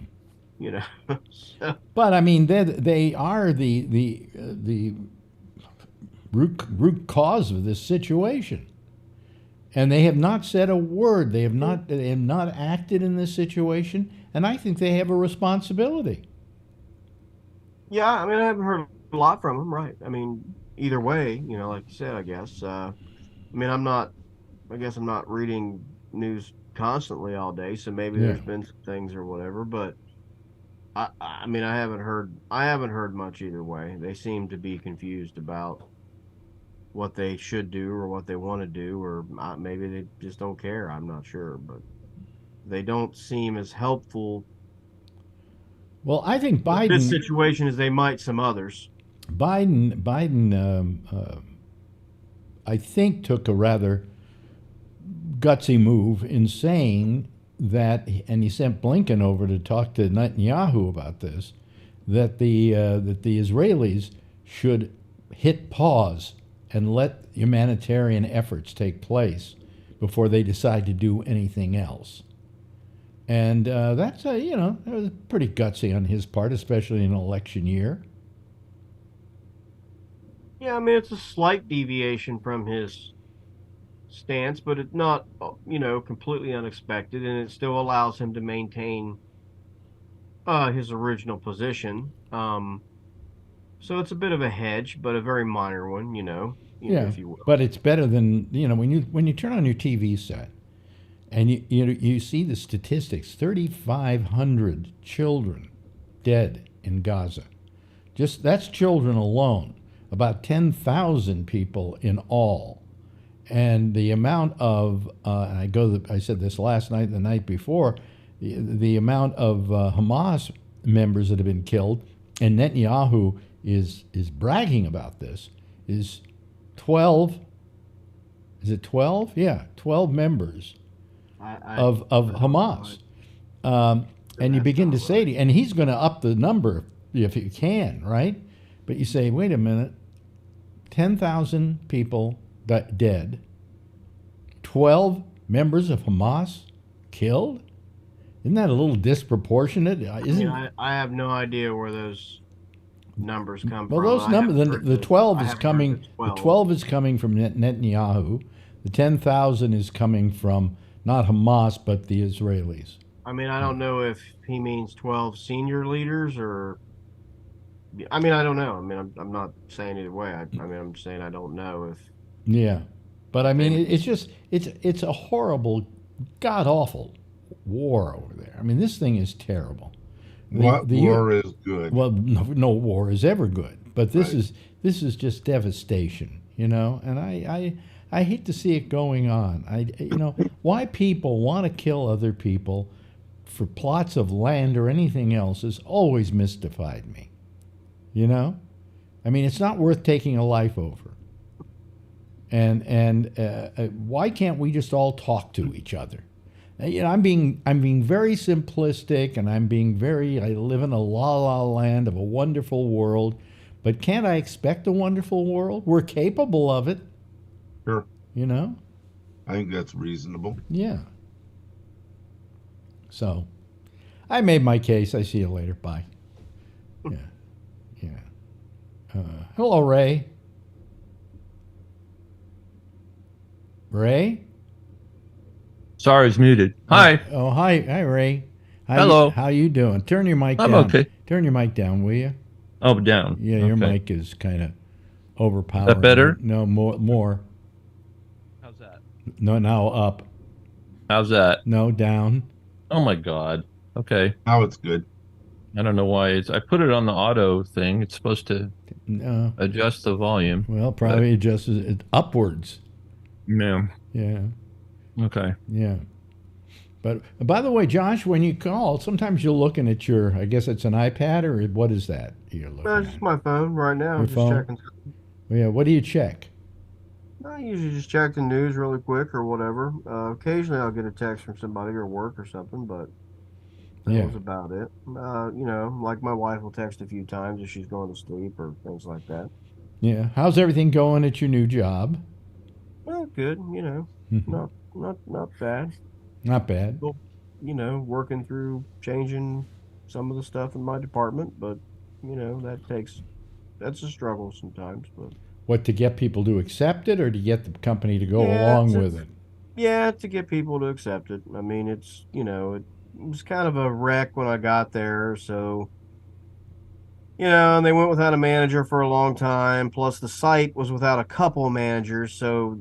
You know. So. But I mean, they are the root cause of this situation. And they have not said a word. They have not acted in this situation, and I think they have a responsibility. Yeah, I mean, I haven't heard a lot from them, right? I mean, either way, you know, like you said, I guess. I mean, I guess I'm not reading news constantly all day, so maybe there's been some things or whatever, but I mean, I haven't heard much either way. They seem to be confused about what they should do or what they want to do, or maybe they just don't care. I'm not sure, but they don't seem as helpful. Well, I think Biden, this situation as they might some others. Biden, I think took a rather gutsy move in saying that, and he sent Blinken over to talk to Netanyahu about this, that the Israelis should hit pause and let humanitarian efforts take place before they decide to do anything else. And that's, you know, that was pretty gutsy on his part, especially in an election year. Yeah, I mean, it's a slight deviation from his stance, but it's not, you know, completely unexpected, and it still allows him to maintain his original position. So it's a bit of a hedge, but a very minor one, you know, if you will. But it's better than, you know, when you turn on your TV set and you see the statistics, 3,500 children dead in Gaza. Just that's children alone. About 10,000 people in all. And the amount of, I said this last night and the night before, the amount of Hamas members that have been killed, and Netanyahu is bragging about this, is 12. Is it 12? Yeah, 12 members of Hamas. And you begin to say, and he's going to up the number if he can, right? But you say, wait a minute, 10,000 people dead, 12 members of Hamas killed? Isn't that a little disproportionate? I have no idea where those numbers come from. Well, those numbers, the 12 is coming. The 12 is coming from Netanyahu. The 10,000 is coming from not Hamas but the Israelis. I mean, I don't know if he means 12 senior leaders or. I mean, I don't know. I mean, I'm not saying either way. I mean, I'm saying I don't know if. Yeah, but I mean, it's just it's a horrible, god awful war over there. I mean, this thing is terrible. What war is good? Well, no war is ever good, but this Right. is just devastation, you know. And I hate to see it going on. Why people want to kill other people for plots of land or anything else has always mystified me. You know, I mean, it's not worth taking a life over. And why can't we just all talk to each other? I'm being very simplistic, and I live in a la land of a wonderful world, but can't I expect a wonderful world? We're capable of it. Sure. You know? I think that's reasonable. Yeah. So, I made my case. I see you later. Bye. Yeah. Hello, Ray. Ray? Sorry, it's muted. Hi. Hi, Ray. Hello. How you doing? Turn your mic I'm down. okay. Turn your mic down, will you? Oh, down. Yeah, your Okay. mic is kind of overpowering. That better? No, more. How's that? No, now up. How's that? No, down. Oh my God. Okay. Now it's good. I don't know why I put it on the auto thing. It's supposed to No. adjust the volume. Well, probably adjusts it upwards. Yeah. Yeah. Okay. Yeah. But by the way, Josh, when you call, sometimes you're looking at your, I guess it's an iPad, or what is that you're looking It's at? just my phone right now. Your I'm just phone? checking. Yeah, what do you check? I usually just check the news really quick or whatever. Occasionally I'll get a text from somebody or work or something, but that was about it. Like my wife will text a few times if she's going to sleep or things like that. Yeah. How's everything going at your new job? Well, good, Mhm. not bad. Not bad. Still, working through changing some of the stuff in my department, but that's a struggle sometimes. But What, to get people to accept it, or to get the company to go Yeah, along to- with it? yeah, to get people to accept it. I mean, it was kind of a wreck when I got there, so and they went without a manager for a long time. Plus, the site was without a couple of managers, so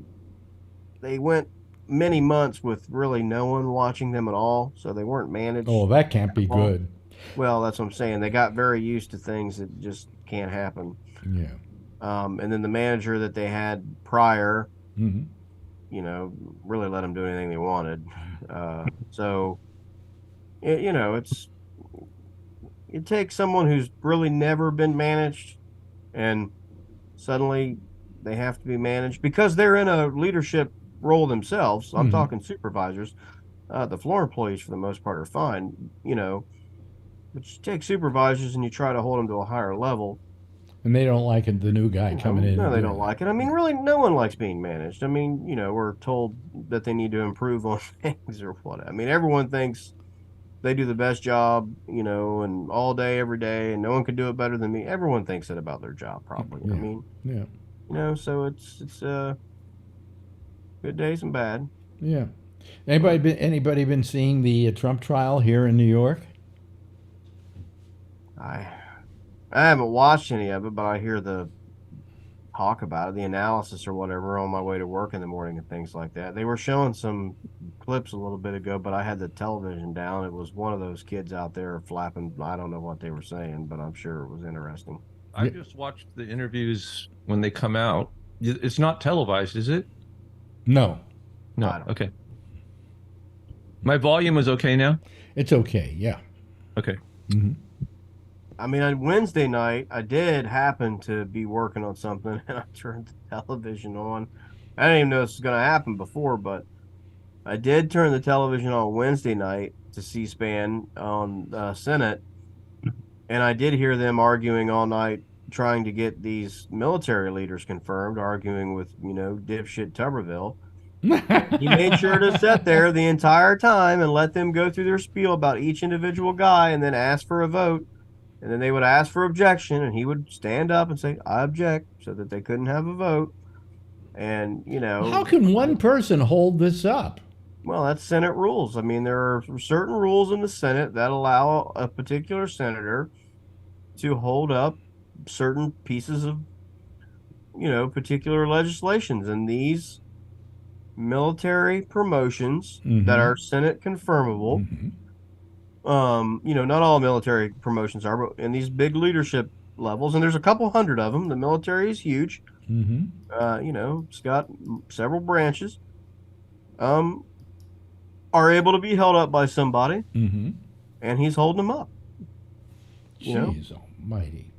they went many months with really no one watching them at all. So they weren't managed. Oh, that can't be Well, good. Well, that's what I'm saying. They got very used to things that just can't happen. Yeah. And then the manager that they had prior, Hmm. really let them do anything they wanted. So, it takes someone who's really never been managed, and suddenly they have to be managed because they're in a leadership role themselves. I'm Mhm. talking supervisors. The floor employees, for the most part, are fine, but you take supervisors and you try to hold them to a higher level. And they don't like it, the new guy coming in. No, and they doing don't like it. I mean, really, no one likes being managed. I mean, we're told that they need to improve on things or what. I mean, everyone thinks they do the best job, and all day, every day, and no one can do it better than me. Everyone thinks that about their job, probably. Yeah. I mean, Yeah. so it's good days and bad. Yeah. Anybody been seeing the Trump trial here in New York? I haven't watched any of it, but I hear the talk about it, the analysis or whatever, on my way to work in the morning and things like that. They were showing some clips a little bit ago, but I had the television down. It was one of those kids out there flapping. I don't know what they were saying, but I'm sure it was interesting. I just watched the interviews when they come out. It's not televised, is it? No. No. I don't- Okay. My volume is okay now? It's okay. Yeah. Okay. Hmm. I mean, on Wednesday night, I did happen to be working on something, and I turned the television on. I didn't even know this was going to happen before, but I did turn the television on Wednesday night to C-SPAN on Senate, and I did hear them arguing all night, trying to get these military leaders confirmed, arguing with, dipshit Tuberville. He made sure to sit there the entire time and let them go through their spiel about each individual guy and then ask for a vote. And then they would ask for objection, and he would stand up and say, I object, so that they couldn't have a vote. And, How can one person hold this up? well, that's Senate rules. I mean, there are certain rules in the Senate that allow a particular senator to hold up certain pieces of, particular legislations. And these military promotions Mhm. that are Senate confirmable. Mhm. Not all military promotions are, but in these big leadership levels, and there's a couple hundred of them. The military is huge. Mhm. It's got several branches. Um, are able to be held up by somebody, Mhm. and he's holding them up. You know, Jeez almighty.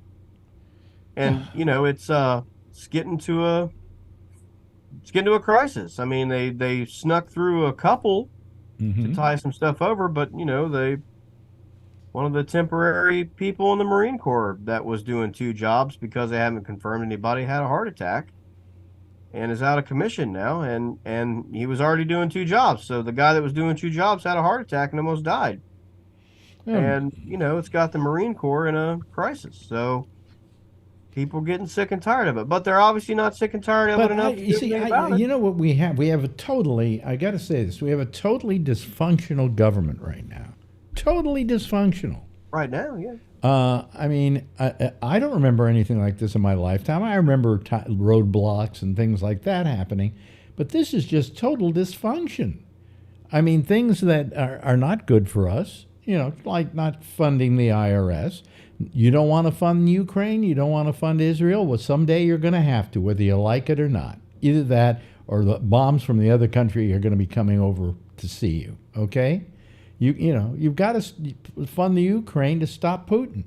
and it's getting to a crisis. I mean, they snuck through a couple to Mhm. tie some stuff over, but one of the temporary people in the Marine Corps that was doing two jobs because they haven't confirmed anybody had a heart attack and is out of commission now, and he was already doing two jobs. So the guy that was doing two jobs had a heart attack and almost died. And it's got the Marine Corps in a crisis. So people getting sick and tired of it, but they're obviously not sick and tired of it But enough to do anything about it. you know what we have? We have a totally, I got to say this, we have a totally dysfunctional government right now. Totally dysfunctional. Right now, yeah. I mean, I don't remember anything like this in my lifetime. I remember roadblocks and things like that happening, but this is just total dysfunction. I mean, things that are not good for us, like not funding the IRS. You don't want to fund Ukraine, you don't want to fund Israel. Well, someday you're going to have to, whether you like it or not. Either that or the bombs from the other country are going to be coming over to see you, okay? You've got to fund the Ukraine to stop Putin.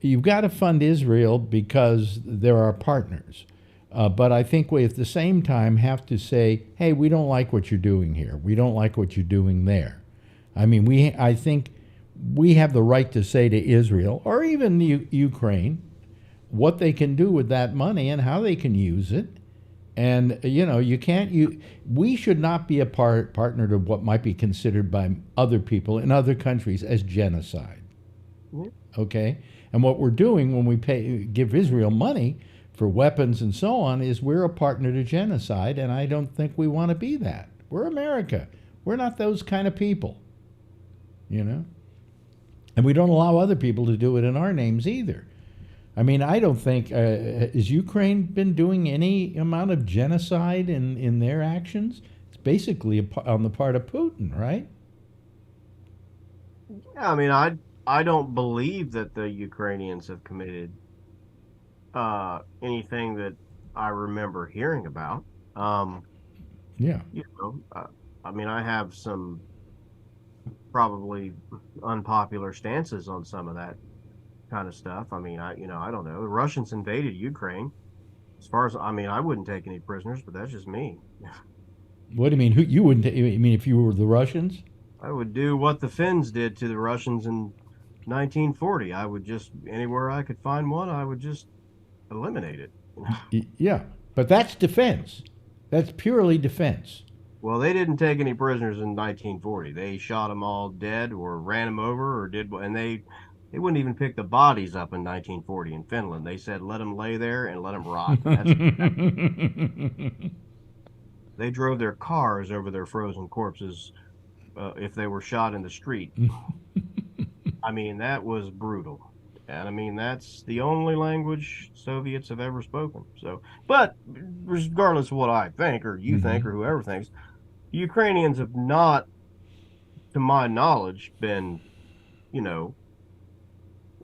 You've got to fund Israel because they're our partners. But I think we, at the same time, have to say, hey, we don't like what you're doing here. We don't like what you're doing there. I mean, I think we have the right to say to Israel, or even Ukraine, what they can do with that money and how they can use it. And, we should not be a partner to what might be considered by other people in other countries as genocide. Yeah. Okay? And what we're doing when we give Israel money for weapons and so on is we're a partner to genocide, and I don't think we want to be that. We're America. We're not those kind of people, And we don't allow other people to do it in our names either. I mean, I don't think, has Ukraine been doing any amount of genocide in their actions? It's basically on the part of Putin, right? Yeah, I mean, I don't believe that the Ukrainians have committed anything that I remember hearing about. Yeah. I mean, I have some probably unpopular stances on some of that kind of stuff. I mean, I don't know. The Russians invaded Ukraine. As far as, I mean, I wouldn't take any prisoners, but that's just me. What do you mean? Who you wouldn't? You mean if you were the Russians? I would do what the Finns did to the Russians in 1940. I would just, anywhere I could find one, I would just eliminate it. Yeah, but that's defense. That's purely defense. Well, they didn't take any prisoners in 1940. They shot them all dead or ran them over or and they wouldn't even pick the bodies up in 1940 in Finland. They said, let them lay there and let them rot. They drove their cars over their frozen corpses if they were shot in the street. I mean, that was brutal. And I mean, that's the only language Soviets have ever spoken. So, but regardless of what I think or you think or whoever thinks, the Ukrainians have not, to my knowledge, been,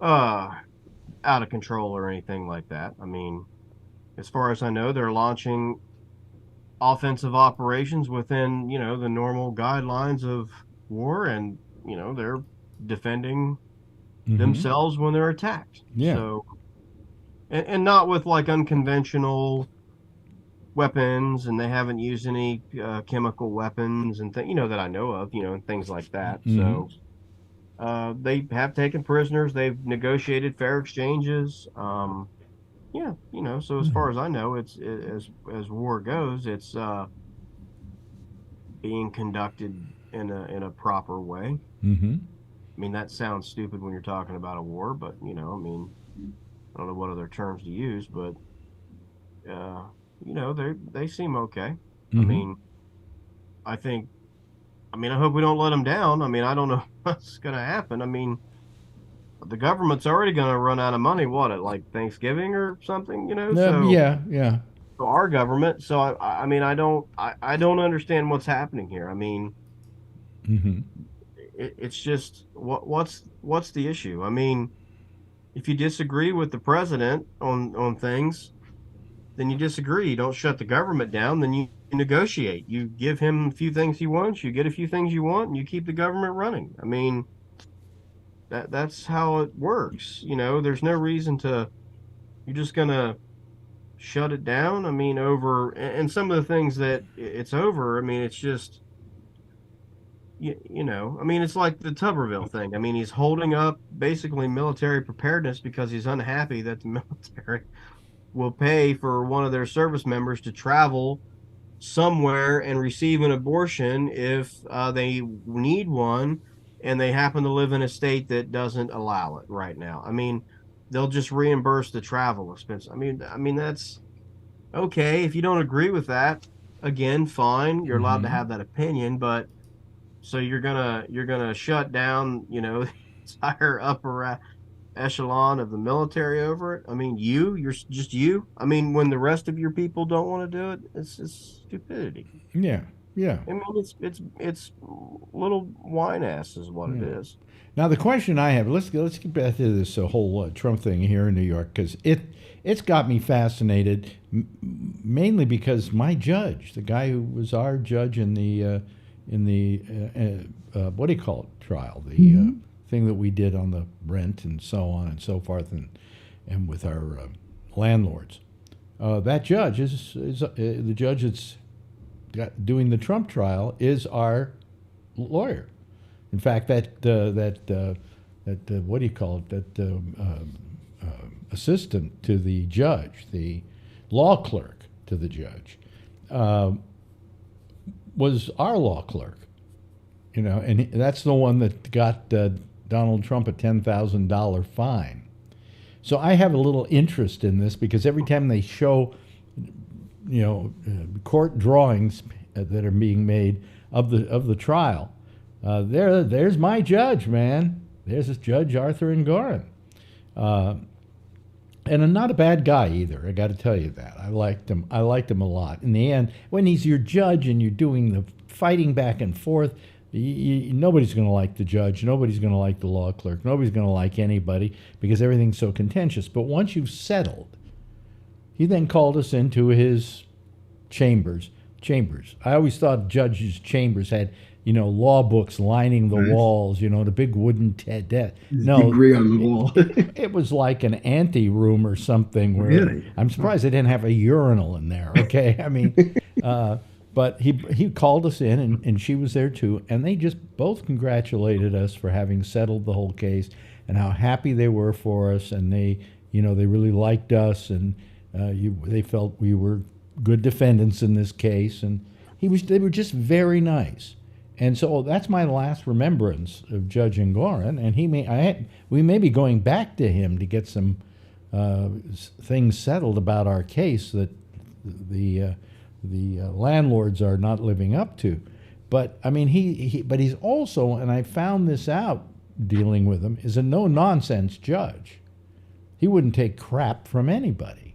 out of control or anything like that. I mean, as far as I know, they're launching offensive operations within, the normal guidelines of war, and, they're defending themselves when they're attacked. Yeah. So, and not with like unconventional weapons, and they haven't used any chemical weapons and that I know of, and things like that. So they have taken prisoners. They've negotiated fair exchanges. Yeah, so as far as I know, it's as war goes, it's being conducted in a proper way. I mean, that sounds stupid when you're talking about a war, but I mean, I don't know what other terms to use, but they seem okay. I mean, I hope we don't let them down. I mean, I don't know what's going to happen. I mean, the government's already going to run out of money. What, at like Thanksgiving or something? So yeah. to our government. So I mean, I don't understand what's happening here. I mean, it's just what's the issue? I mean, if you disagree with the president on things, then you disagree. You don't shut the government down. Then you negotiate. You give him a few things he wants. You get a few things you want, and you keep the government running. I mean, that's how it works. You know, there's no reason to. You're just gonna shut it down. I mean, over and some of the things that it's over. I mean, it's just. You know, I mean, it's like the Tuberville thing. I mean, he's holding up basically military preparedness because he's unhappy that the military will pay for one of their service members to travel somewhere and receive an abortion if they need one and they happen to live in a state that doesn't allow it right now. I mean, they'll just reimburse the travel expense. I mean that's okay. If you don't agree with that, again, fine. You're allowed to have that opinion, but so you're gonna shut down, you know, the entire upper echelon of the military over it. I mean, you're just you. I mean, when the rest of your people don't want to do it, it's stupidity. Yeah. I mean, it's little whine ass is what it is. Now the question I have, let's get back to this whole Trump thing here in New York, because it's got me fascinated, mainly because my judge, the guy who was our judge in the what do you call it, trial, the thing that we did on the rent and so on and so forth, and with our landlords. That judge is the judge that's doing the Trump trial is our lawyer. In fact, that what do you call it? That assistant to the judge, the law clerk to the judge, was our law clerk, you know, and that's the one that got Donald Trump a $10,000 fine. So I have a little interest in this because every time they show, you know, court drawings that are being made of the trial, there's my judge, man. There's this Judge Arthur Engoron. And I'm not a bad guy either. I got to tell you that. I liked him a lot. In the end, when he's your judge and you're doing the fighting back and forth, nobody's going to like the judge. Nobody's going to like the law clerk. Nobody's going to like anybody because everything's so contentious. But once you've settled, he then called us into his chambers. I always thought judges' chambers had, you know, law books lining the walls, you know, the big wooden no, degree on the wall. It was like an ante room or something. Where Really? I'm surprised they didn't have a urinal in there. Okay, I mean, but he called us in, and she was there too, and they just both congratulated us for having settled the whole case and how happy they were for us, and they really liked us, and they felt we were good defendants in this case, and they were just very nice. And so that's my last remembrance of Judge Engoron, and we may be going back to him to get some things settled about our case that the landlords are not living up to. But I mean, but he's also, and I found this out dealing with him, is a no-nonsense judge. He wouldn't take crap from anybody,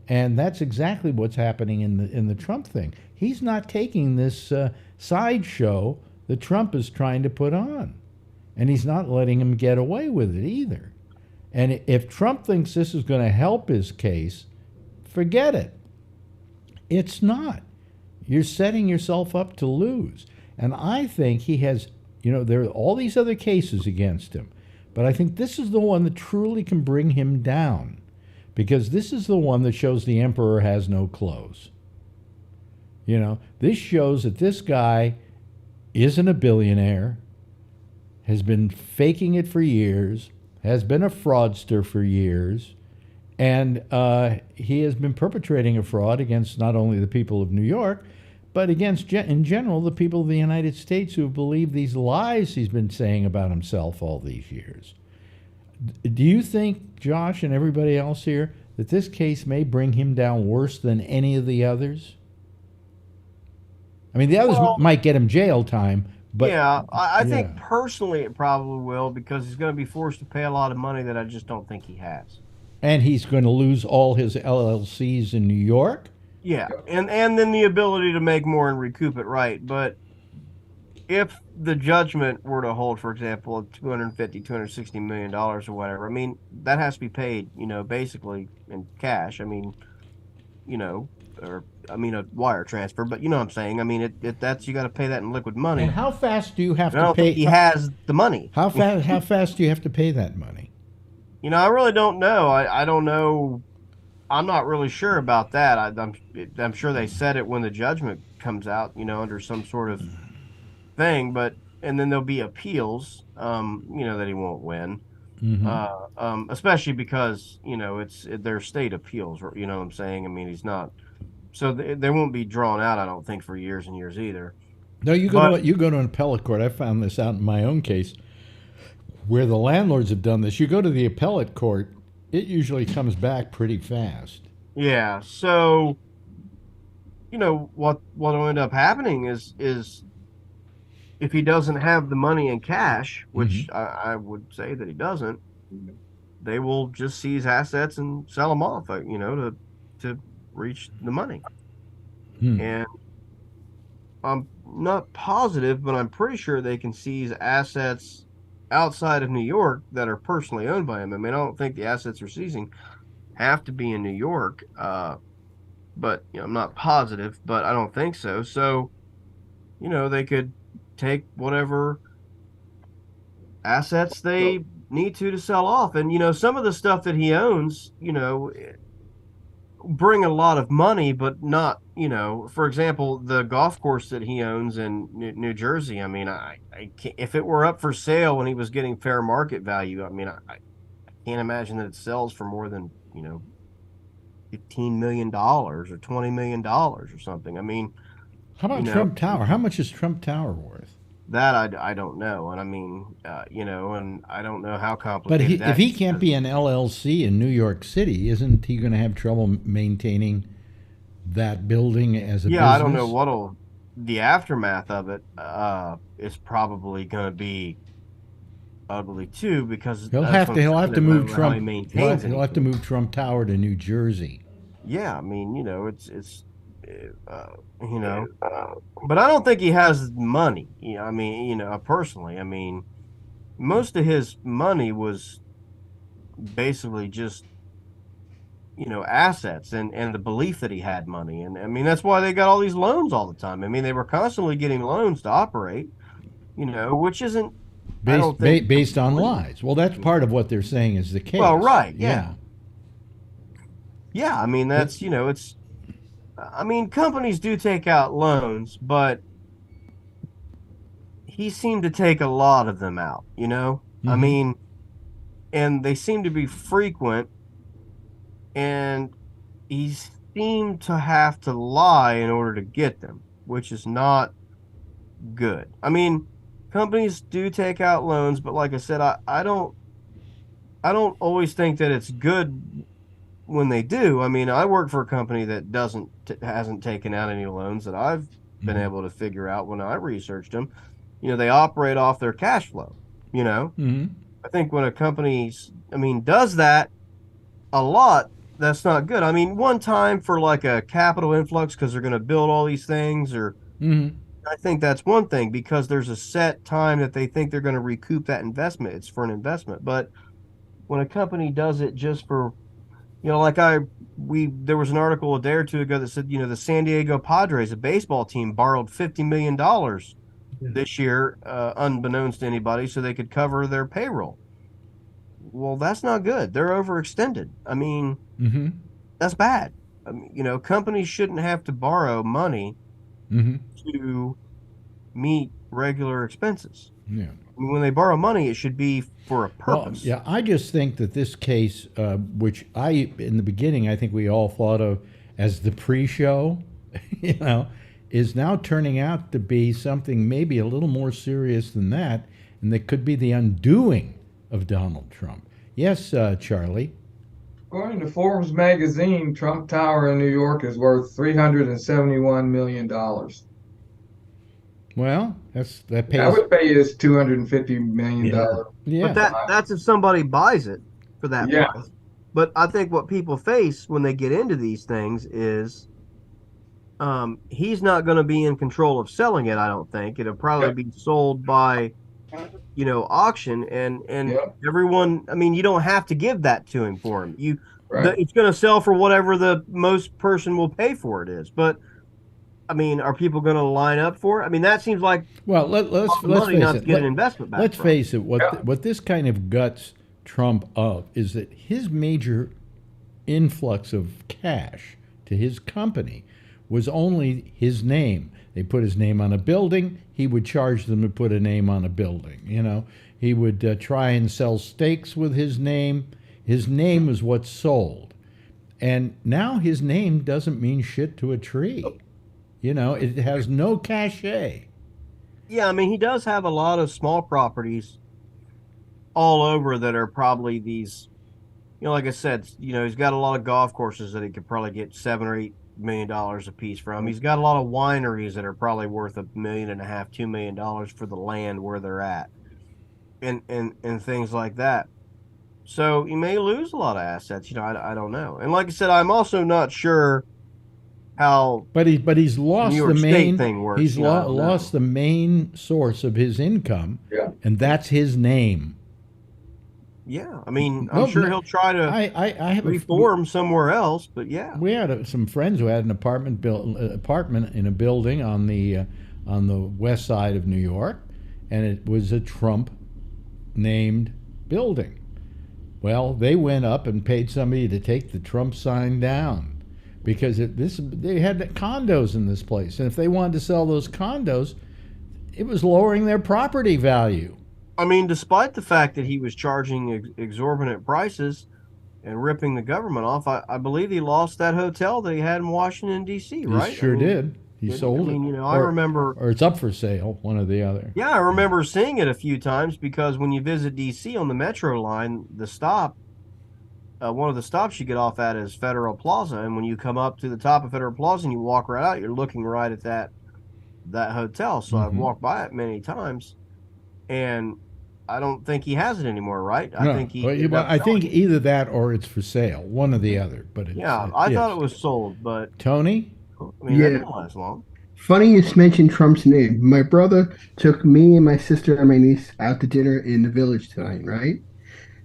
and that's exactly what's happening in the Trump thing. He's not taking this sideshow that Trump is trying to put on, and he's not letting him get away with it either. And if Trump thinks this is going to help his case, forget it. It's not. You're setting yourself up to lose. And I think he has, you know, there are all these other cases against him, but I think this is the one that truly can bring him down, because this is the one that shows the emperor has no clothes. You know, this shows that this guy isn't a billionaire, has been faking it for years, has been a fraudster for years, and he has been perpetrating a fraud against not only the people of New York, but against, in general, the people of the United States who believe these lies he's been saying about himself all these years. Do you think, Josh and everybody else here, that this case may bring him down worse than any of the others? I mean, the others might get him jail time, but... Yeah, I think personally it probably will, because he's going to be forced to pay a lot of money that I just don't think he has. And he's going to lose all his LLCs in New York. Yeah, and then the ability to make more and recoup it, right? But if the judgment were to hold, for example, $260 million or whatever, I mean, that has to be paid, basically in cash. I mean, or I mean a wire transfer, but you know what I'm saying. I mean, that's you got to pay that in liquid And money. how fast do you have And I to don't think pay? he has the money. How fast do you have to pay that money? I really don't know. I don't know. I'm not really sure about that. I'm sure they said it when the judgment comes out, under some sort of thing, but and then there'll be appeals, that he won't win. Especially because, they're state appeals, you know what I'm saying? I mean, he's not, so they won't be drawn out, I don't think, for years and years either. No, But you go to an appellate court. I found this out in my own case where the landlords have done this. You go to the appellate court, it usually comes back pretty fast. yeah, so what'll end up happening is if he doesn't have the money in cash, which I would say that he doesn't, they will just seize assets and sell them off, to reach the money. And I'm not positive, but I'm pretty sure they can seize assets outside of New York that are personally owned by him. I mean, I don't think the assets they're seizing have to be in New York, but I'm not positive, but I don't think so. So, they could take whatever assets they need to sell off. And, some of the stuff that he owns, bring a lot of money, but not, for example, the golf course that he owns in New Jersey. I mean, I can't, if it were up for sale when he was getting fair market value, I mean, I can't imagine that it sells for more than, $15 million or $20 million or something. I mean, how about Trump Tower? How much is Trump Tower worth? That I don't know. And I mean, and I don't know how But complicated that if he is. can't be an LLC in New York City, isn't he going to have trouble maintaining that building as a business? I don't know the aftermath of it is probably going to be ugly too, because he'll have to move Trump. He'll have to move Trump Tower to New Jersey. Yeah, I mean, it's but I don't think he has money. I mean, personally, I mean, most of his money was basically just, assets and the belief that he had money. And I mean, that's why they got all these loans all the time. I mean, they were constantly getting loans to operate, which isn't based on lies. Well, that's part of what they're saying is the case. Well, right. Yeah. Yeah. I mean, that's, I mean, companies do take out loans, but he seemed to take a lot of them out, I mean, and they seem to be frequent, and he seemed to have to lie in order to get them, which is not good. I mean, companies do take out loans, but like I said, I don't always think that it's good when they do. I mean, I work for a company that hasn't taken out any loans that I've been able to figure out when I researched them. They operate off their cash flow. I think when a company, does that a lot, that's not good. I mean, one time for like a capital influx because they're going to build all these things, or I think that's one thing, because there's a set time that they think they're going to recoup that investment. It's for an investment. But when a company does it just for, there was an article a day or two ago that said, the San Diego Padres, a baseball team, borrowed $50 million this year, unbeknownst to anybody, so they could cover their payroll. Well, that's not good. They're overextended. I mean, that's bad. I mean, companies shouldn't have to borrow money to meet regular expenses. Yeah. I mean, when they borrow money, it should be for a purpose. Well, yeah, I just think that this case, which in the beginning, I think we all thought of as the pre-show, is now turning out to be something maybe a little more serious than that, and that could be the undoing of Donald Trump. Yes, Charlie? According to Forbes magazine, Trump Tower in New York is worth $371 million. Well, that pays. I would pay his $250 million. Yeah. But that's if somebody buys it for that price. But I think what people face when they get into these things is, he's not going to be in control of selling it. I don't think it'll probably be sold by, auction, and everyone. I mean, you don't have to give that to him for him. It's going to sell for whatever the most person will pay for it is. But I mean, are people going to line up for it? I mean, that seems like let's money face not it. to get an investment back. Let's face it. What this kind of guts Trump up is that his major influx of cash to his company was only his name. They put his name on a building. He would charge them to put a name on a building. He would try and sell steaks with his name. His name is what's sold. And now his name doesn't mean shit to a tree. It has no cachet. Yeah, I mean, he does have a lot of small properties all over that are probably these, like I said, he's got a lot of golf courses that he could probably get $7 or $8 million a piece from. He's got a lot of wineries that are probably worth $1.5 million, $2 million for the land where they're at, and things like that. So he may lose a lot of assets. I don't know. And like I said, I'm also not sure how. But he's lost New York the State main thing works. He's lost the main source of his income, and that's his name. Yeah, I mean, I'm sure he'll try to I have reform somewhere else, but yeah. We had some friends who had an apartment in a building on the west side of New York, and it was a Trump-named building. Well, they went up and paid somebody to take the Trump sign down because they had condos in this place, and if they wanted to sell those condos, it was lowering their property value. I mean, despite the fact that he was charging exorbitant prices and ripping the government off, I believe he lost that hotel that he had in Washington, D.C., right? He sure did. He sold it. I remember... Or it's up for sale, one or the other. Yeah, I remember seeing it a few times because when you visit D.C. on the Metro line, the stop, one of the stops you get off at is Federal Plaza, and when you come up to the top of Federal Plaza and you walk right out, you're looking right at that hotel. So I've walked by it many times, and I don't think he has it anymore, right? No. I think either that or it's for sale, one or the other. But I thought it was sold, but Tony, that didn't last long. Funny you mentioned Trump's name. My brother took me and my sister and my niece out to dinner in the Village tonight, right?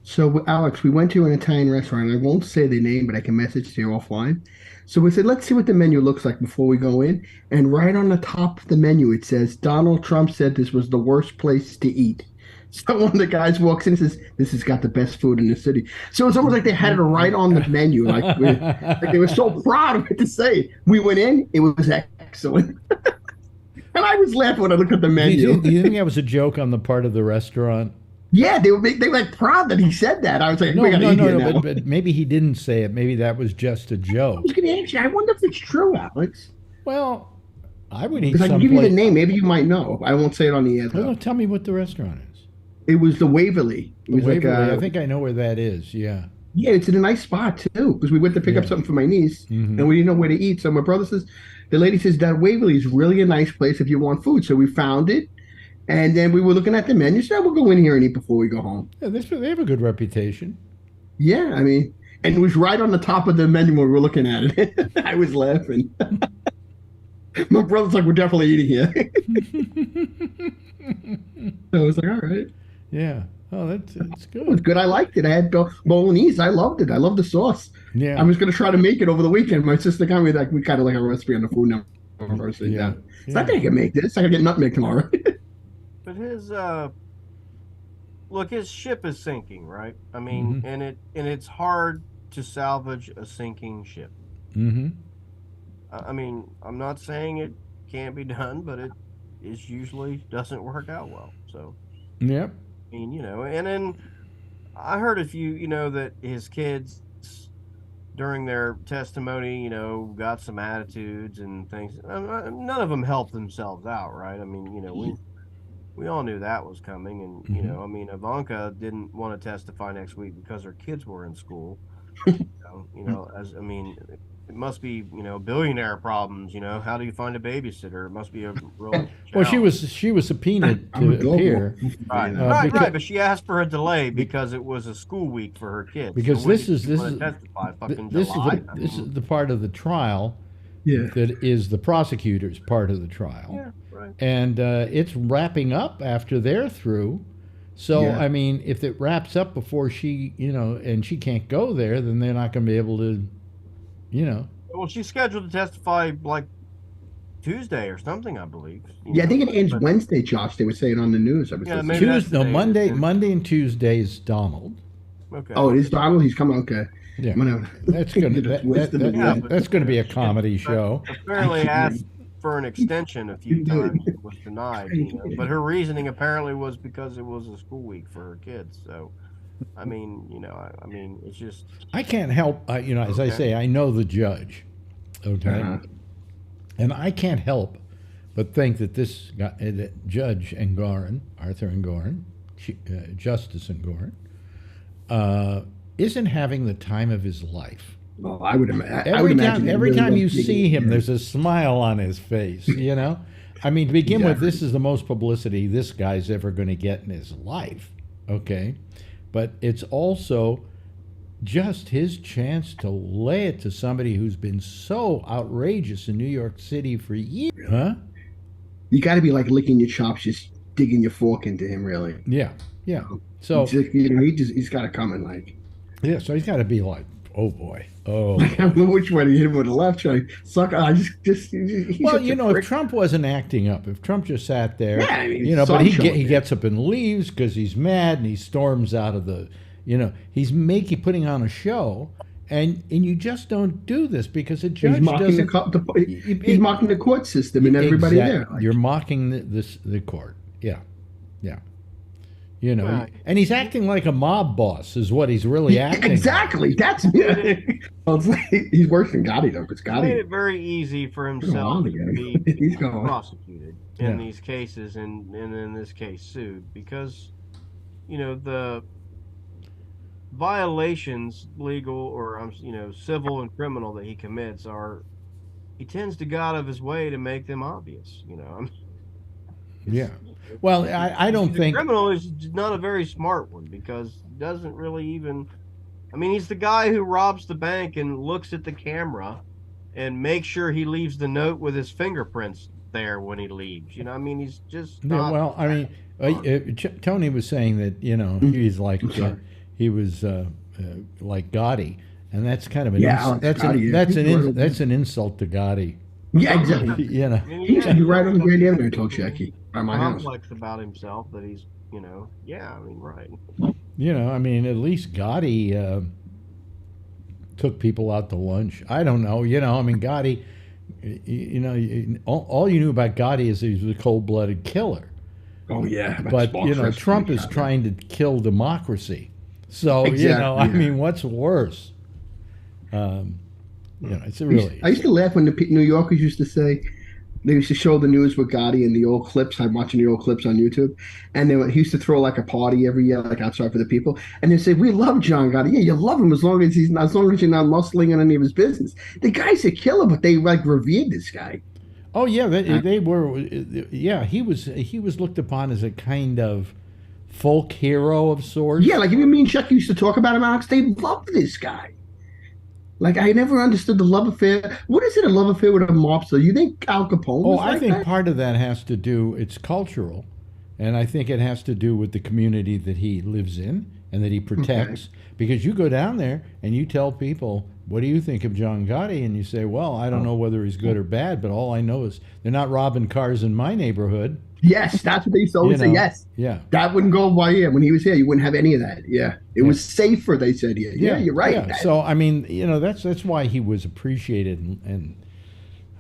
So Alex, we went to an Italian restaurant. I won't say the name, but I can message to you offline. So we said, let's see what the menu looks like before we go in. And right on the top of the menu, it says, Donald Trump said this was the worst place to eat. So one of the guys walks in and says, this has got the best food in the city. So it's almost like they had it right on the menu. Like they were so proud of it to say. We went in, it was excellent. And I was laughing when I looked at the menu. Do you think that was a joke on the part of the restaurant? Yeah, they were proud that he said that. I was like, no, but maybe he didn't say it. Maybe that was just a joke. I was going to ask you, I wonder if it's true, Alex. Well, I would eat because I can give you the name. Maybe you might know. I won't say it on the air. Well, tell me what the restaurant is. It was the Waverly. It was Waverly. I think I know where that is. Yeah. Yeah, it's in a nice spot too. Because we went to pick up something for my niece, and we didn't know where to eat. So my brother says, the lady says that Waverly is really a nice place if you want food. So we found it, and then we were looking at the menu. So we'll go in here and eat before we go home. Yeah, they have a good reputation. Yeah, I mean, and it was right on the top of the menu when we were looking at it. I was laughing. My brother's like, we're definitely eating here. So I was like, all right. Yeah. Oh, that's good. It was good. I liked it. I had bolognese. I loved it. I loved the sauce. Yeah. I was going to try to make it over the weekend. My sister got me we kind of like a recipe on the food now. Yeah. So I think I can make this. I can get nutmeg tomorrow. But his ship is sinking, right? I mean, and it's hard to salvage a sinking ship. Mm-hmm. I mean, I'm not saying it can't be done, but it usually doesn't work out well. So. Yep. I mean, and then I heard a few, that his kids during their testimony, got some attitudes and things. None of them helped themselves out, right? I mean, we all knew that was coming, and I mean, Ivanka didn't want to testify next week because her kids were in school. It must be, billionaire problems. How do you find a babysitter? It must be a real challenge. Well, she was subpoenaed to appear. Right. But she asked for a delay because it was a school week for her kids. Because so this is the part of the trial Yeah. that is the prosecutor's part of the trial. Yeah, right. And it's wrapping up after they're through. So, Yeah. I mean, if it wraps up before she, and she can't go there, then they're not going to be able to, Well, she's scheduled to testify like Tuesday or something, I believe. Yeah, I think it ends Wednesday, Josh. They were saying on the news. I was Yeah, listening. maybe that's Tuesday, no, the day Monday, that- Monday and Tuesday is Donald. Okay. Oh, it is Donald. He's coming. Okay. Yeah, I'm gonna- that's going to Just wasted it. Yeah, that's going to be a comedy show. Apparently asked for an extension a few times. It was denied. But her reasoning apparently was because it was a school week for her kids. So, I mean, it's just. I can't help, as I say, I know the judge, okay? Uh-huh. And I can't help but think that this guy, that Judge Engoron, Arthur Engoron, Justice Engoron, isn't having the time of his life. Well, I would imagine. Every time you see him, there's a smile on his face, I mean, to begin with, this is the most publicity this guy's ever going to get in his life, okay? But it's also just his chance to lay it to somebody who's been so outrageous in New York City for years. Huh? You got to be like licking your chops, just digging your fork into him, really. Yeah, yeah. So he's got it coming, like. Yeah, so he's got to be like, oh boy, oh. I don't know which way to hit him with the left. Try suck. He's well, such a prick. if Trump wasn't acting up, if Trump just sat there, Yeah, I mean, but he sunshine, gets up and leaves because he's mad and he storms out of the, he's putting on a show, and you just don't do this because a judge He's mocking doesn't. he's mocking the court system and everybody there. Like, You're mocking the court. Yeah, yeah. Right. And he's acting like a mob boss is what he's really acting. Exactly. That's well, it's like, he's worse than Gotti though, because He made Gotti. it very easy for on himself to together. be He's going. prosecuted in these cases and in this case sued because, the violations, legal or civil and criminal that he commits he tends to go out of his way to make them obvious. Yeah. Well, I don't think criminal is not a very smart one because he doesn't really even. I mean, he's the guy who robs the bank and looks at the camera and makes sure he leaves the note with his fingerprints there when he leaves. I mean, he's just not. Yeah, well, I mean, Tony was saying that he's like he was like Gotti, and that's kind of an that's an insult to Gotti. Yeah, exactly. He's right on the Grand Avenue. I told Jackie by my house. Complex about himself that he's, yeah, I mean, right. I mean, at least Gotti took people out to lunch. I don't know, I mean, Gotti, all you knew about Gotti is he was a cold-blooded killer. Oh yeah, but Trump is trying to kill democracy. So I mean, what's worse? It's really. I used to laugh when the New Yorkers used to say. They used to show the news with Gotti and the old clips. I'm watching the old clips on YouTube, and he used to throw like a party every year, like outside for the people. And they say, "We love John Gotti. Yeah, you love him as long as you're not muscling on any of his business." The guy's a killer, but they like revered this guy. Oh yeah, they were. Yeah, he was looked upon as a kind of folk hero of sorts. Yeah, like even me and Chuck used to talk about him, Alex. They loved this guy. Like, I never understood the love affair. What is it, a love affair with a mobster? You think Al Capone was I think that? part of that has to do, it's cultural, and I think it has to do with the community that he lives in and that he protects. Okay. Because you go down there and you tell people, what do you think of John Gotti? And you say, well, I don't know whether he's good or bad, but all I know is they're not robbing cars in my neighborhood. Yes, that's what they used to always say. Yes. Yeah. That wouldn't go by here. When he was here, you wouldn't have any of that. Yeah. It was safer, they said here. Yeah, you're right. Yeah. So, I mean, that's why he was appreciated and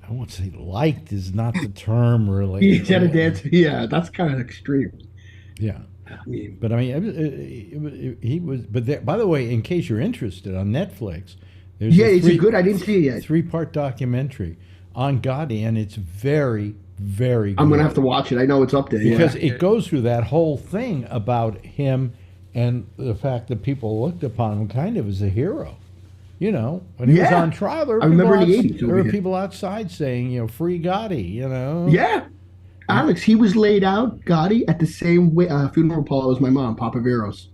I won't say liked is not the term really. Yeah, that's kind of extreme. Yeah. But I mean, he was. But by the way, in case you're interested, on Netflix, there's it's good. I didn't see it yet. 3-part documentary on Gotti, and it's very, very good. I'm gonna have to watch it. I know it's up there because it goes through that whole thing about him and the fact that people looked upon him kind of as a hero. When he was on trial, there were people outside saying, "Free Gotti." Yeah. Alex, he was laid out, Gotti, at the same funeral parlor as my mom, Papa Vero's.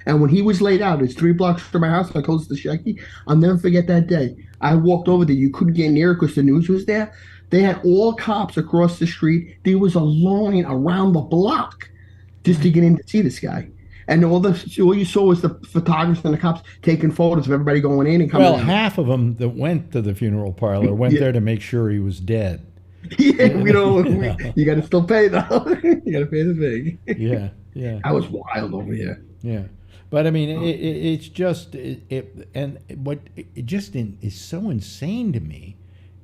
And when he was laid out, it's 3 blocks from my house. I close the Shecky. I'll never forget that day. I walked over there. You couldn't get near because the news was there. They had all cops across the street. There was a line around the block just to get in to see this guy. And all you saw was the photographers and the cops taking photos of everybody going in and coming out. Well, half of them that went to the funeral parlor went there to make sure he was dead. Yeah, you got to still pay though. You got to pay the fee. Yeah, yeah. I was wild over here. Yeah, but I mean, it's just and what it just is so insane to me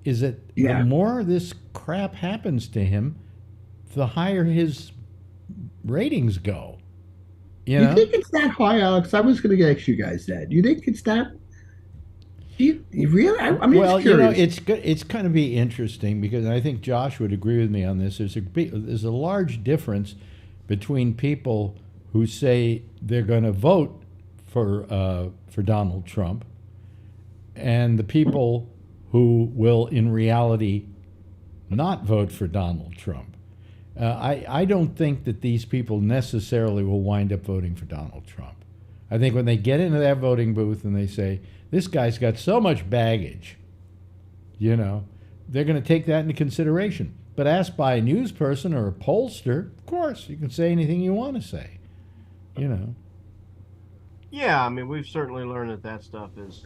is that the more this crap happens to him, the higher his ratings go. You think it's that high, Alex? I was going to ask you guys that. Do you think it's that? You really? I mean, well, it's going to be interesting because I think Josh would agree with me on this. There's a large difference between people who say they're going to vote for Donald Trump and the people who will, in reality, not vote for Donald Trump. I don't think that these people necessarily will wind up voting for Donald Trump. I think when they get into that voting booth and they say, this guy's got so much baggage, they're going to take that into consideration. But asked by a news person or a pollster, of course, you can say anything you want to say, Yeah, I mean, we've certainly learned that stuff is,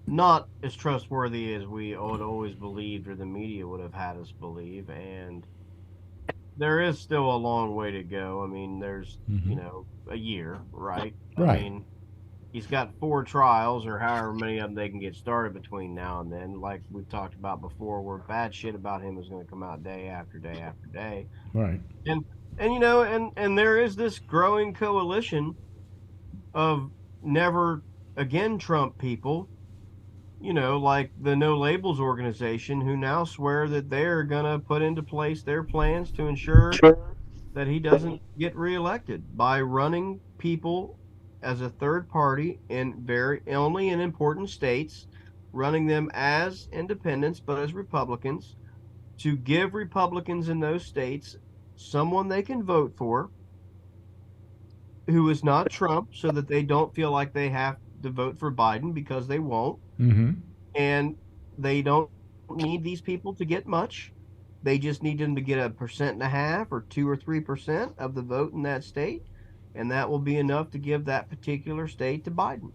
not as trustworthy as we had always believed or the media would have had us believe. And there is still a long way to go. I mean, there's, a year, right? Right. I mean, he's got 4 trials or however many of them they can get started between now and then. Like we've talked about before, where bad shit about him is going to come out day after day after day. Right. And there is this growing coalition of never again Trump people, like the No Labels organization, who now swear that they're going to put into place their plans to ensure that he doesn't get reelected by running people as a third party only in important states, running them as independents but as Republicans, to give Republicans in those states someone they can vote for who is not Trump, so that they don't feel like they have to vote for Biden, because they won't. Mm-hmm. And they don't need these people to get much. They just need them to get 1.5% or 2 or 3% of the vote in that state, and that will be enough to give that particular state to Biden.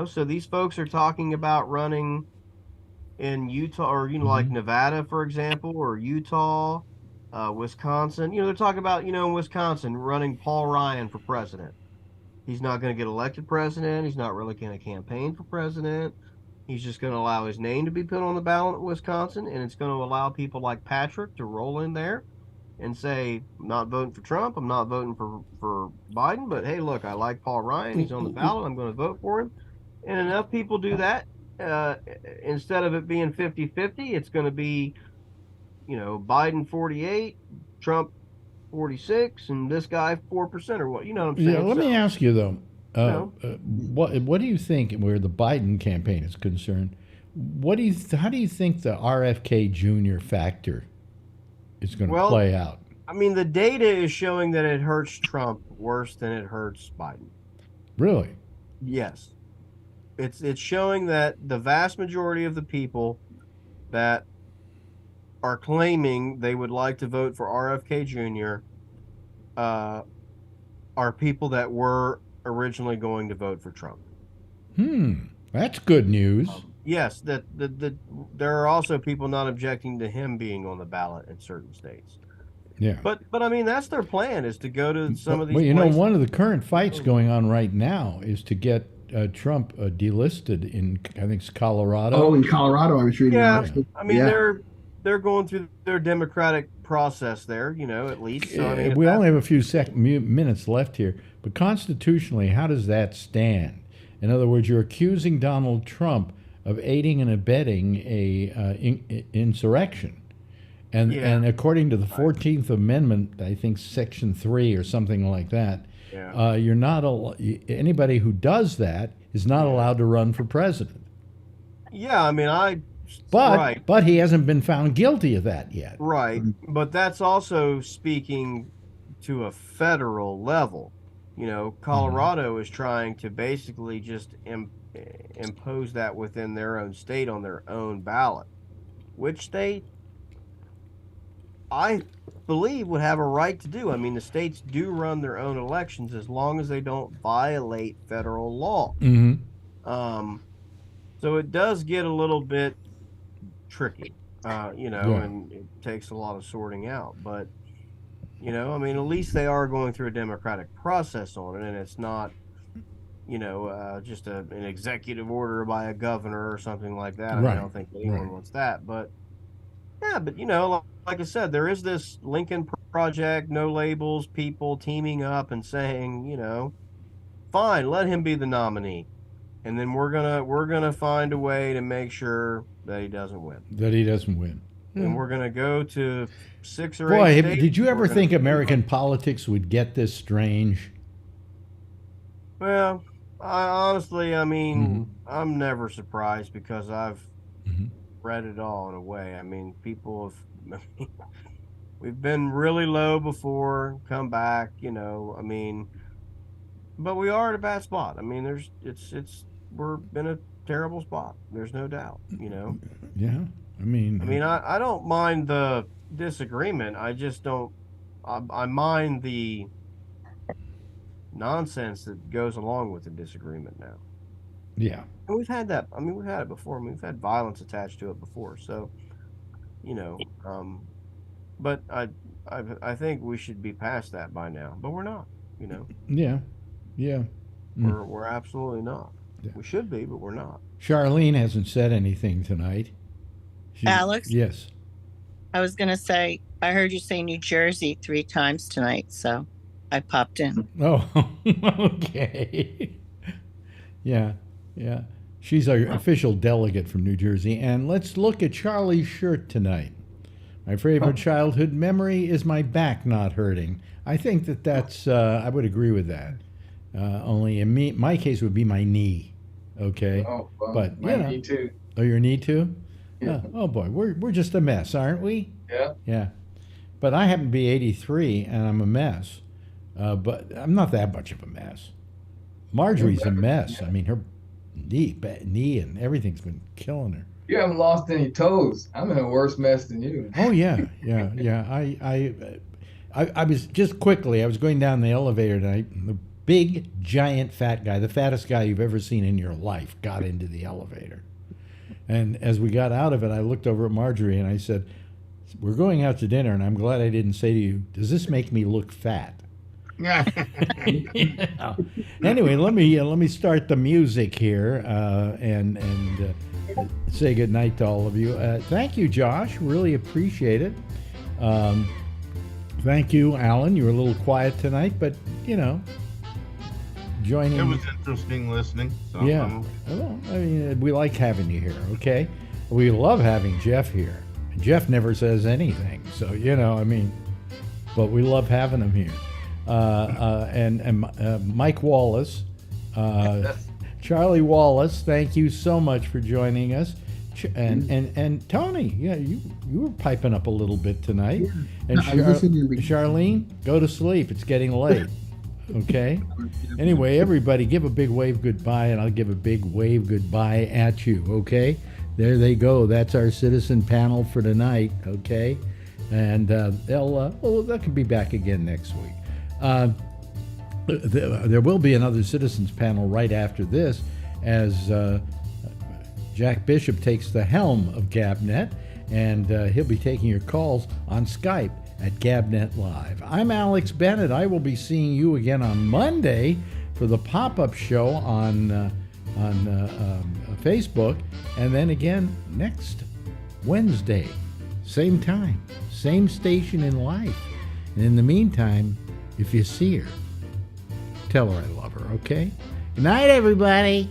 So these folks are talking about running in Utah, or like Nevada, for example, or Utah, Wisconsin. They're talking about in Wisconsin running Paul Ryan for president. He's not going to get elected president. He's not really going to campaign for president. He's just going to allow his name to be put on the ballot in Wisconsin, and it's going to allow people like Patrick to roll in there and say, I'm not voting for Trump, I'm not voting for Biden, but hey, look, I like Paul Ryan, he's on the ballot, I'm going to vote for him. And enough people do that, instead of it being 50-50, it's going to be, Biden 48, Trump 46, and this guy 4%, or what, what I'm saying? Yeah, let me ask you, though. What do you think, where the Biden campaign is concerned, how do you think the RFK Jr. factor is going to play out? I mean, the data is showing that it hurts Trump worse than it hurts Biden. Really? Yes. It's showing that the vast majority of the people that are claiming they would like to vote for RFK Jr. Are people that were originally going to vote for Trump. That's good news. Yes, that there are also people not objecting to him being on the ballot in certain states. Yeah, but I mean, that's their plan, is to go to some of these. Well, one of the current fights going on right now is to get Trump delisted in, I think it's Colorado. Oh, in Colorado, I was reading. Yeah, I mean they're going through their democratic process there, at least. So, I mean, we only have a few minutes left here, but constitutionally, how does that stand? In other words, you're accusing Donald Trump of aiding and abetting a insurrection. And according to the 14th Amendment, I think Section 3 or something like that, you're not anybody who does that is not allowed to run for president. Yeah, I mean, but he hasn't been found guilty of that yet. Right, but that's also speaking to a federal level. Colorado is trying to basically just impose that within their own state on their own ballot, which I believe, would have a right to do. I mean, the states do run their own elections as long as they don't violate federal law. So it does get a little bit tricky, and it takes a lot of sorting out. But, I mean, at least they are going through a democratic process on it, and it's not, just an executive order by a governor or something like that. I don't think anyone wants that. But, yeah, but, like I said, there is this Lincoln Project, no labels, people teaming up and saying, fine, let him be the nominee. And then we're gonna find a way to make sure that he doesn't win. And we're gonna go to 6 or 8 states. Did you ever think American politics would get this strange? Well, I mean, I'm never surprised because I've read it all in a way. I mean, we've been really low before, come back, I mean, but we are at a bad spot. I mean, we're in a terrible spot. There's no doubt, Yeah. I mean, I don't mind the disagreement. I just don't, I mind the nonsense that goes along with the disagreement now. Yeah. And we've had that. I mean, we've had it before. I mean, we've had violence attached to it before. So, but I think we should be past that by now. But we're not. Yeah. Yeah. We're absolutely not. Yeah. We should be, but we're not. Charlene hasn't said anything tonight. Alex? Yes. I was going to say, I heard you say New Jersey 3 times tonight, so I popped in. Oh, okay. Yeah. She's our official delegate from New Jersey. And let's look at Charlie's shirt tonight. My favorite childhood memory is my back not hurting. I think that's, I would agree with that. Only in my case would be my knee. Okay. Oh, well, but my knee too. Oh, your knee too? Yeah. Oh boy, we're just a mess, aren't we? Yeah. Yeah. But I happen to be 83 and I'm a mess. But I'm not that much of a mess. Marjorie's a mess. I mean, her knee and everything's been killing her. You haven't lost any toes. I'm in a worse mess than you. Oh yeah. I was just quickly. I was going down the elevator tonight. The big, giant, fat guy, the fattest guy you've ever seen in your life, got into the elevator. And as we got out of it, I looked over at Marjorie and I said, "We're going out to dinner, and I'm glad I didn't say to you, does this make me look fat?" Anyway, let me start the music here and say good night to all of you. Thank you, Josh. Really appreciate it. Thank you, Alan. You were a little quiet tonight, but joining. It was interesting listening. So yeah. Well, I mean, we like having you here. Okay. We love having Jeff here. Jeff never says anything, so but we love having him here. And Mike Wallace, Charlie Wallace, thank you so much for joining us. And Tony, yeah, you were piping up a little bit tonight. Yeah. And Charlene, go to sleep. It's getting late. Okay. Anyway, everybody, give a big wave goodbye, and I'll give a big wave goodbye at you. Okay. There they go. That's our citizen panel for tonight. Okay. And they can be back again next week. There will be another citizens panel right after this as Jack Bishop takes the helm of GabNet, and he'll be taking your calls on Skype at GabNet Live. I'm Alex Bennett. I will be seeing you again on Monday for the pop-up show on Facebook, and then again next Wednesday, same time, same station in life. And in the meantime, if you see her, tell her I love her, okay? Good night, everybody.